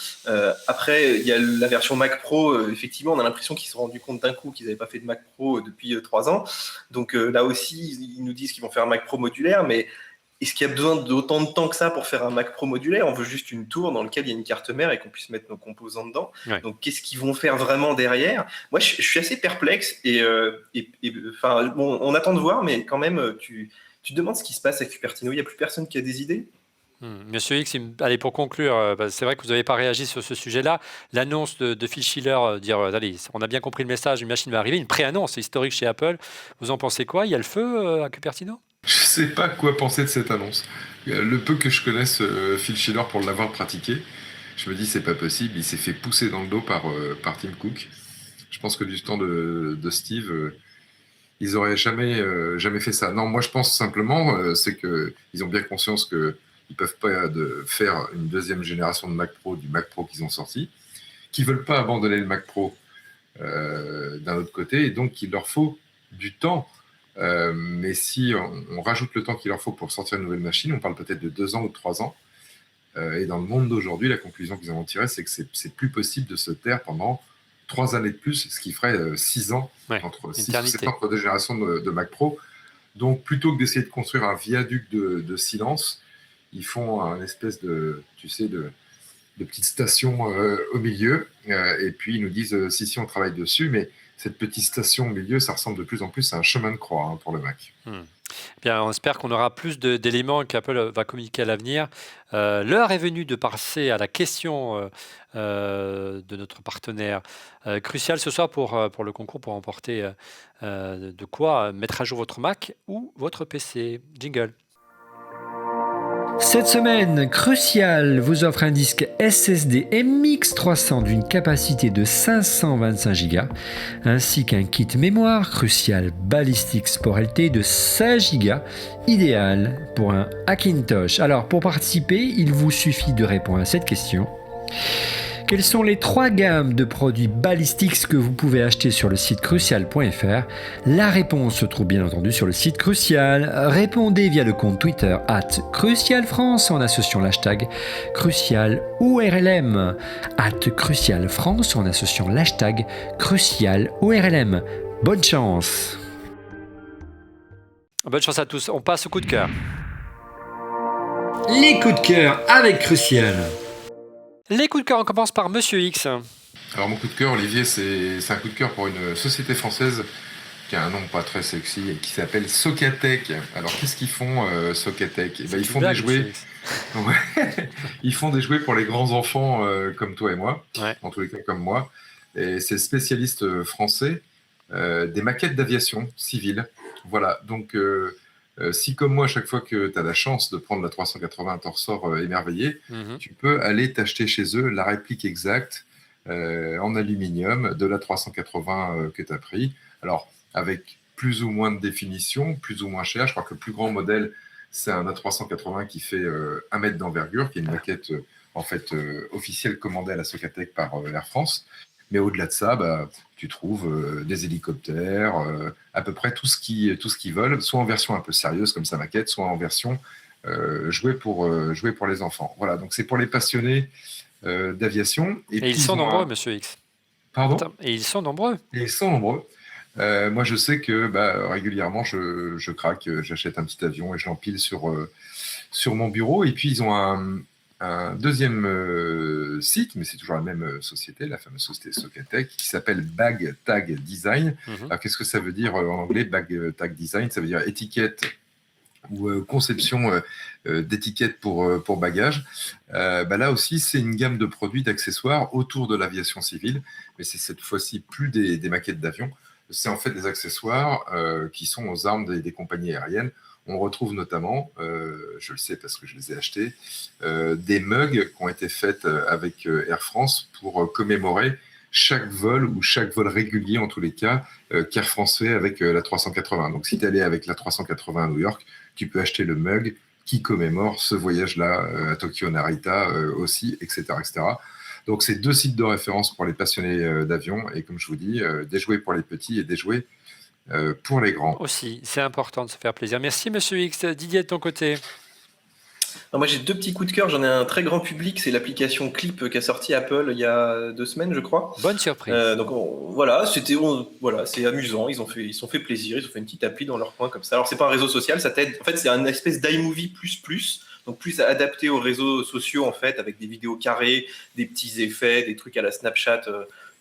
Après, il y a la version Mac Pro. Effectivement, on a l'impression qu'ils se sont rendus compte d'un coup qu'ils n'avaient pas fait de Mac Pro depuis 3 ans. Donc là aussi, ils nous disent qu'ils vont faire un Mac Pro modulaire, mais est-ce qu'il y a besoin d'autant de temps que ça pour faire un Mac Pro modulaire? On veut juste une tour dans laquelle il y a une carte mère et qu'on puisse mettre nos composants dedans. Ouais. Donc, qu'est-ce qu'ils vont faire vraiment derrière? Moi, je suis assez perplexe on attend de voir, mais quand même, tu te demandes ce qui se passe avec Cupertino. Il n'y a plus personne qui a des idées? Monsieur X, allez, pour conclure, c'est vrai que vous n'avez pas réagi sur ce sujet-là. L'annonce de Phil Schiller, dire allez, on a bien compris le message, une machine va arriver, une pré-annonce historique chez Apple. Vous en pensez quoi? Il y a le feu à Cupertino? Je sais pas quoi penser de cette annonce. Le peu que je connaisse Phil Schiller pour l'avoir pratiqué, je me dis c'est pas possible. Il s'est fait pousser dans le dos par Tim Cook. Je pense que du temps de Steve, ils auraient jamais fait ça. Non, moi je pense simplement c'est que ils ont bien conscience que ils peuvent pas faire une deuxième génération de Mac Pro du Mac Pro qu'ils ont sorti, qu'ils veulent pas abandonner le Mac Pro d'un autre côté, et donc il leur faut du temps. Mais si on rajoute le temps qu'il leur faut pour sortir une nouvelle machine, on parle peut-être de 2 ans ou de 3 ans. Et dans le monde d'aujourd'hui, la conclusion qu'ils en ont tirée, c'est que c'est plus possible de se taire pendant 3 années de plus, ce qui ferait 6 ans, entre 6 ou 7 ans entre 2 générations de Mac Pro. Donc plutôt que d'essayer de construire un viaduc de silence, ils font un espèce de petite station au milieu, et puis ils nous disent si on travaille dessus, mais cette petite station au milieu, ça ressemble de plus en plus à un chemin de croix pour le Mac. Bien, on espère qu'on aura plus d'éléments qu'Apple va communiquer à l'avenir. L'heure est venue de passer à la question de notre partenaire crucial ce soir pour le concours, pour remporter de quoi mettre à jour votre Mac ou votre PC. Jingle. Cette semaine, Crucial vous offre un disque SSD MX300 d'une capacité de 525 Go, ainsi qu'un kit mémoire Crucial Ballistic Sport LT de 16 Go, idéal pour un Hackintosh. Alors, pour participer, il vous suffit de répondre à cette question. Quelles sont les 3 gammes de produits Ballistix que vous pouvez acheter sur le site crucial.fr? La réponse se trouve bien entendu sur le site Crucial. Répondez via le compte Twitter @CrucialFrance en associant l'hashtag CrucialOURLM, @CrucialFrance en associant l'hashtag CrucialOURLM. Bonne chance! Bonne chance à tous. On passe au coup de cœur. Les coups de cœur avec Crucial. Les coups de cœur, on commence par Monsieur X. Alors mon coup de cœur, Olivier, c'est un coup de cœur pour une société française qui a un nom pas très sexy et qui s'appelle Socatech. Alors qu'est-ce qu'ils font Socatech? Ils font des jouets. Ils font des jouets pour les grands enfants comme toi et moi, en tous les cas comme moi. Et c'est spécialiste français des maquettes d'aviation civile. Voilà, donc si comme moi, chaque fois que tu as la chance de prendre la 380, t'en ressors émerveillé, tu peux aller t'acheter chez eux la réplique exacte en aluminium de la 380 que tu as pris. Alors, avec plus ou moins de définition, plus ou moins cher. Je crois que le plus grand modèle, c'est un A380 qui fait 1 mètre d'envergure, qui est une maquette officielle commandée à la Socatech par Air France. Mais au-delà de ça, tu trouves des hélicoptères, à peu près tout ce qu'ils veulent, soit en version un peu sérieuse comme sa maquette, soit en version jouée pour les enfants. Voilà, donc c'est pour les passionnés d'aviation. Et ils sont nombreux, Monsieur X. Pardon ? Et ils sont nombreux. Moi, je sais que régulièrement, je craque, j'achète un petit avion et je l'empile sur mon bureau. Et puis, ils ont un deuxième site, mais c'est toujours la même société, la fameuse société Socatech, qui s'appelle Bag Tag Design. Mhm. Alors, qu'est-ce que ça veut dire en anglais, Bag Tag Design? Ça veut dire étiquette ou conception d'étiquettes pour bagages. Là aussi, c'est une gamme de produits, d'accessoires autour de l'aviation civile, mais c'est cette fois-ci plus des maquettes d'avions. C'est en fait des accessoires qui sont aux armes des compagnies aériennes. On retrouve notamment, je le sais parce que je les ai achetés, des mugs qui ont été faits avec Air France pour commémorer chaque vol ou chaque vol régulier, en tous les cas, qu'Air France fait avec la 380. Donc, si tu es allé avec la 380 à New York, tu peux acheter le mug qui commémore ce voyage-là à Tokyo Narita aussi, etc., etc. Donc, c'est 2 sites de référence pour les passionnés d'avion. Et comme je vous dis, des jouets pour les petits et des jouets pour les grands. Aussi, c'est important de se faire plaisir. Merci, Monsieur X. Didier, de ton côté. Alors moi j'ai 2 petits coups de cœur, j'en ai un très grand public, c'est l'application Clip qu'a sorti Apple il y a 2 semaines je crois. Bonne surprise. Voilà, c'est amusant, ils se sont fait plaisir, ils ont fait une petite appli dans leur coin comme ça. Alors c'est pas un réseau social, ça t'aide. En fait c'est un espèce d'iMovie plus, donc plus adapté aux réseaux sociaux en fait, avec des vidéos carrées, des petits effets, des trucs à la Snapchat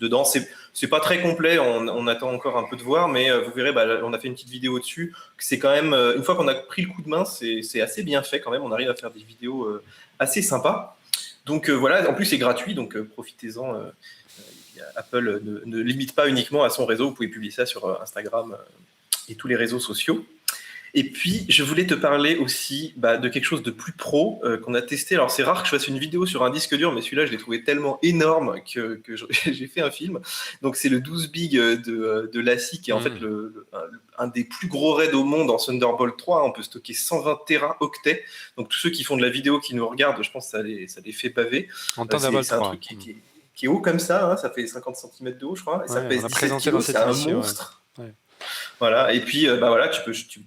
dedans. C'est pas très complet, on attend encore un peu de voir, mais vous verrez, on a fait une petite vidéo dessus. C'est quand même, une fois qu'on a pris le coup de main, c'est assez bien fait quand même. On arrive à faire des vidéos assez sympas. Donc voilà, en plus c'est gratuit, donc profitez-en. Apple ne limite pas uniquement à son réseau, vous pouvez publier ça sur Instagram et tous les réseaux sociaux. Et puis, je voulais te parler aussi de quelque chose de plus pro qu'on a testé. Alors, c'est rare que je fasse une vidéo sur un disque dur, mais celui-là, je l'ai trouvé tellement énorme que j'ai fait un film. Donc, c'est le 12 big de LaCie, qui est en fait un des plus gros raids au monde en Thunderbolt 3. On peut stocker 120 téraoctets. Donc, tous ceux qui font de la vidéo, qui nous regardent, je pense que ça les fait baver. En Thunderbolt 3. C'est un truc qui est haut comme ça, hein, ça fait 50 cm de haut, je crois. Et ça pèse 17 kg, c'est un monstre. Ouais. Voilà, et puis voilà, tu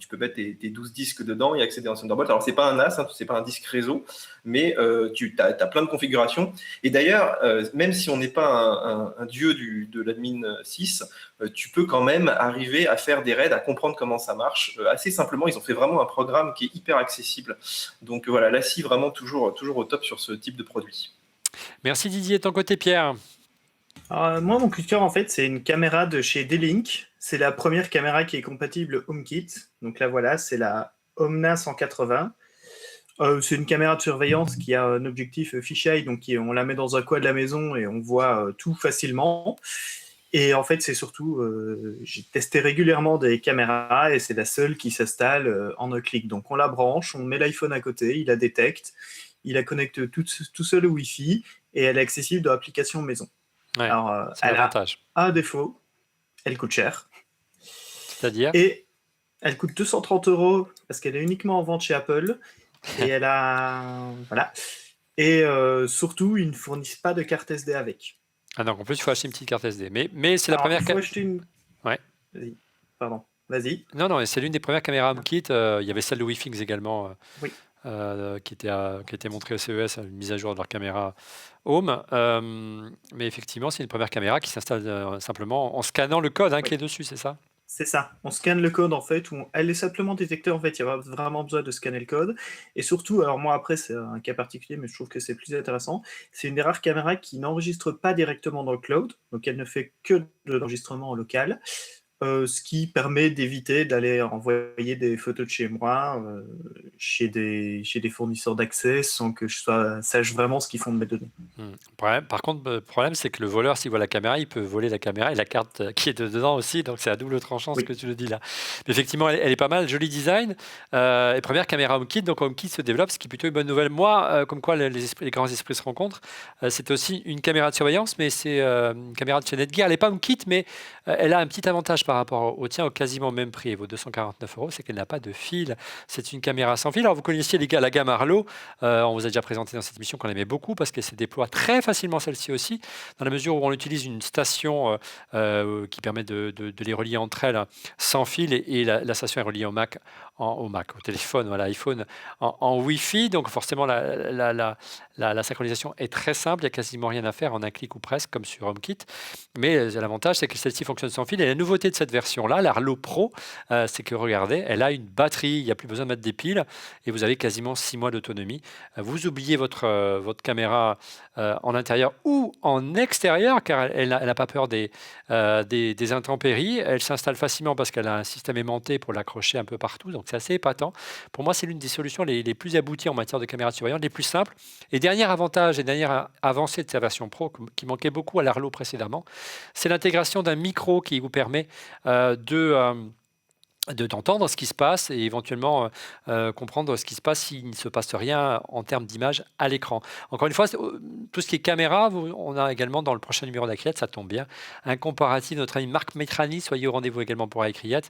peux mettre tes 12 disques dedans et accéder en Thunderbolt. Alors, c'est pas un NAS, hein, c'est pas un disque réseau, mais tu as plein de configurations. Et d'ailleurs, même si on n'est pas un dieu de l'admin 6, tu peux quand même arriver à faire des raids, à comprendre comment ça marche. Assez simplement, ils ont fait vraiment un programme qui est hyper accessible. Donc voilà, LaCie, vraiment toujours au top sur ce type de produit. Merci Didier, de ton côté Pierre. Moi, mon coup de cœur, en fait, c'est une caméra de chez D-Link. C'est la première caméra qui est compatible HomeKit. Donc là, voilà, c'est la Omna 180. C'est une caméra de surveillance qui a un objectif fisheye, donc on la met dans un coin de la maison et on voit tout facilement. Et en fait, c'est surtout, j'ai testé régulièrement des caméras et c'est la seule qui s'installe en un clic. Donc on la branche, on met l'iPhone à côté, il la détecte, il la connecte tout seul au Wi-Fi et elle est accessible dans l'application maison. Ouais, alors, c'est l'avantage. Un défaut, elle coûte cher. C'est-à-dire ? Et elle coûte 230 € parce qu'elle est uniquement en vente chez Apple. Et elle a. Voilà. Et surtout, ils ne fournissent pas de carte SD avec. Ah non, en plus, il faut acheter une petite carte SD. Mais c'est la première carte. Il faut acheter une. Ouais. Vas-y. Pardon. Vas-y. Non, c'est l'une des premières caméras HomeKit. Il y avait celle de WeFix également. Oui. Qui était montrée au CES, une mise à jour de leur caméra Home. Mais effectivement, c'est une première caméra qui s'installe simplement en scannant le code qui est dessus, c'est ça ? C'est ça. On scanne le code en fait, elle est simplement détectée en fait. Il y a vraiment besoin de scanner le code. Et surtout, alors moi après c'est un cas particulier, mais je trouve que c'est plus intéressant. C'est une des rares caméras qui n'enregistre pas directement dans le cloud, donc elle ne fait que de l'enregistrement local. Ce qui permet d'éviter d'aller envoyer des photos de chez moi, chez des fournisseurs d'accès, sans que je sache vraiment ce qu'ils font de mes données. Par contre, le problème, c'est que le voleur, s'il voit la caméra, il peut voler la caméra et la carte qui est dedans aussi, donc c'est à double tranchant ce que tu le dis là. Mais effectivement, elle est pas mal, joli design. Et première caméra HomeKit, donc HomeKit se développe, ce qui est plutôt une bonne nouvelle. Moi, comme quoi les grands esprits se rencontrent, c'est aussi une caméra de surveillance, mais c'est une caméra de chez Netgear. Elle n'est pas HomeKit, mais elle a un petit avantage par rapport au tien, au quasiment même prix. Elle vaut 249 €, c'est qu'elle n'a pas de fil. C'est une caméra sans fil. Alors vous connaissiez la gamme Arlo, on vous a déjà présenté dans cette émission qu'on aimait beaucoup parce qu'elle se déploie très facilement celle-ci aussi, dans la mesure où on utilise une station qui permet de les relier entre elles sans fil et la station est reliée au Mac, au téléphone, voilà, iPhone, en Wi-Fi. Donc forcément la synchronisation est très simple, il n'y a quasiment rien à faire en un clic ou presque comme sur HomeKit. Mais l'avantage c'est que celle-ci fonctionne sans fil et la nouveauté de cette version-là, l'Arlo Pro, c'est que regardez, elle a une batterie, il n'y a plus besoin de mettre des piles et vous avez quasiment 6 mois d'autonomie. Vous oubliez votre caméra en intérieur ou en extérieur, car elle n'a pas peur des intempéries. Elle s'installe facilement parce qu'elle a un système aimanté pour l'accrocher un peu partout, donc c'est assez épatant. Pour moi, c'est l'une des solutions les plus abouties en matière de caméra de surveillance, les plus simples. Et dernier avantage et dernière avancée de sa version Pro, qui manquait beaucoup à l'Arlo précédemment, c'est l'intégration d'un micro qui vous permet d'entendre ce qui se passe et éventuellement comprendre ce qui se passe s'il ne se passe rien en termes d'image à l'écran. Encore une fois, tout ce qui est caméra, on a également dans le prochain numéro d'Acriette, ça tombe bien, un comparatif, notre ami Marc Metrani, soyez au rendez-vous également pour Acriette,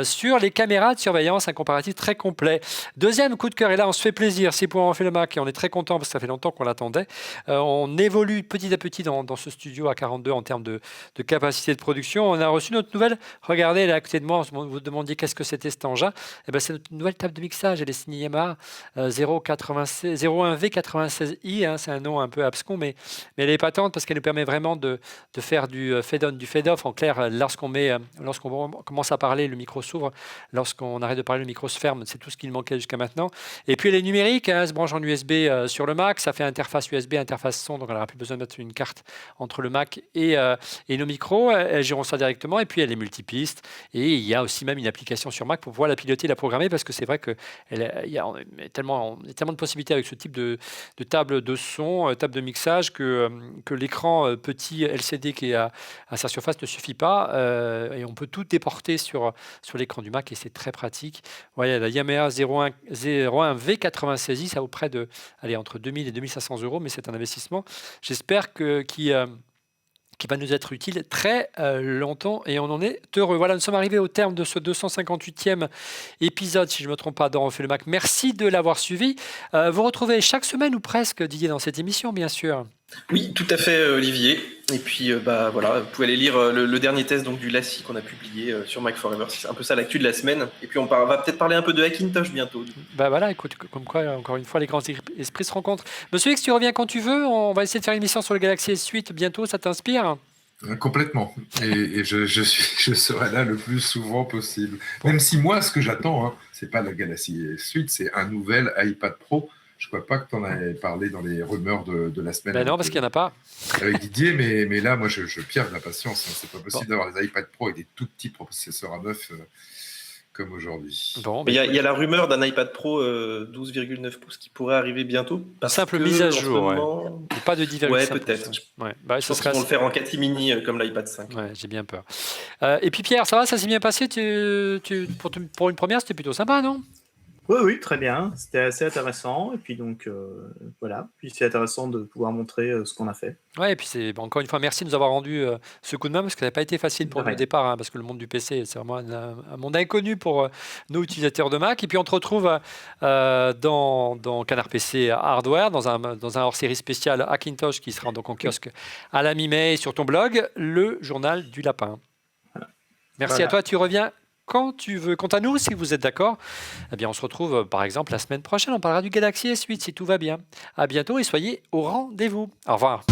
sur les caméras de surveillance, un comparatif très complet. Deuxième coup de cœur, et là on se fait plaisir, c'est pour Fait le Mac et on est très content parce que ça fait longtemps qu'on l'attendait. On évolue petit à petit dans ce studio à 42 en termes de capacité de production. On a reçu notre nouvelle, regardez, elle est à côté de moi, vous demandiez qu'est-ce que c'était cet engin. C'est notre nouvelle table de mixage, elle est signée Yamaha 01V96i, hein, c'est un nom un peu abscon, mais elle est patente parce qu'elle nous permet vraiment de faire du fade-on, du fade-off. En clair, lorsqu'on commence à parler, le micro s'ouvre. Lorsqu'on arrête de parler, le micro se ferme. C'est tout ce qu'il manquait jusqu'à maintenant. Et puis elle est numérique, hein, elle se branche en USB sur le Mac. Ça fait interface USB, interface son, donc on n'aura plus besoin de mettre une carte entre le Mac et nos micros. Elles géreront ça directement. Et puis elle est multipiste. Et il y a aussi même une application sur Mac pour pouvoir la piloter, la programmer, parce que c'est vrai qu'il y a tellement de possibilités avec ce type de table de son, table de mixage, que l'écran petit LCD qui est à sa surface ne suffit pas. Et on peut tout déporter sur l'écran du Mac et c'est très pratique. Voilà, la Yamaha 01 V96i, ça vaut près de, entre 2000 et 2500 €, mais c'est un investissement. J'espère qui va nous être utile très longtemps et on en est heureux. Voilà, nous sommes arrivés au terme de ce 258e épisode, si je ne me trompe pas, dans Refait le Mac. Merci de l'avoir suivi. Vous retrouvez chaque semaine ou presque, Didier, dans cette émission, bien sûr. Oui, tout à fait, Olivier. Et puis, voilà, vous pouvez aller lire le dernier test donc, du LaCie qu'on a publié sur Mac Forever. C'est un peu ça l'actu de la semaine. Et puis, on va peut-être parler un peu de Hackintosh bientôt. Voilà, écoute, comme quoi, encore une fois, les grands esprits se rencontrent. Monsieur X, tu reviens quand tu veux. On va essayer de faire une émission sur le Galaxy S8 bientôt. Ça t'inspire ? Complètement. Et je serai là le plus souvent possible. Même si moi, ce que j'attends, c'est pas la Galaxy S8, c'est un nouvel iPad Pro. Je ne crois pas que tu en avais parlé dans les rumeurs de la semaine. Non, parce qu'il n'y en a pas. Avec Didier, mais là, moi, je pierre la patience. C'est pas possible d'avoir des iPad Pro avec des tout petits processeurs A9 comme aujourd'hui. Il y a la rumeur d'un iPad Pro 12,9 pouces qui pourrait arriver bientôt. Simple mise à jour, ouais. Pas de 10,5 pouces. Ouais, peut-être. Ouais. Je pense qu'ils vont le faire en catimini comme l'iPad 5. Ouais, j'ai bien peur. Et puis Pierre, ça va, ça s'est bien passé pour une première, c'était plutôt sympa, non ? Oui, très bien. C'était assez intéressant. Et puis donc, voilà. Puis c'est intéressant de pouvoir montrer ce qu'on a fait. Ouais, et puis encore une fois, merci de nous avoir rendu ce coup de main, parce que ça n'a pas été facile pour nous au départ, hein, parce que le monde du PC, c'est vraiment un monde inconnu pour nos utilisateurs de Mac. Et puis on te retrouve dans Canard PC Hardware, dans un hors-série spécial Hackintosh qui sera donc en kiosque à la mi-mai, et sur ton blog, le journal du lapin. Voilà. Merci à toi, tu reviens quand tu veux. Quant à nous, si vous êtes d'accord, eh bien, on se retrouve par exemple la semaine prochaine. On parlera du Galaxy S8 si tout va bien. À bientôt et soyez au rendez-vous. Au revoir.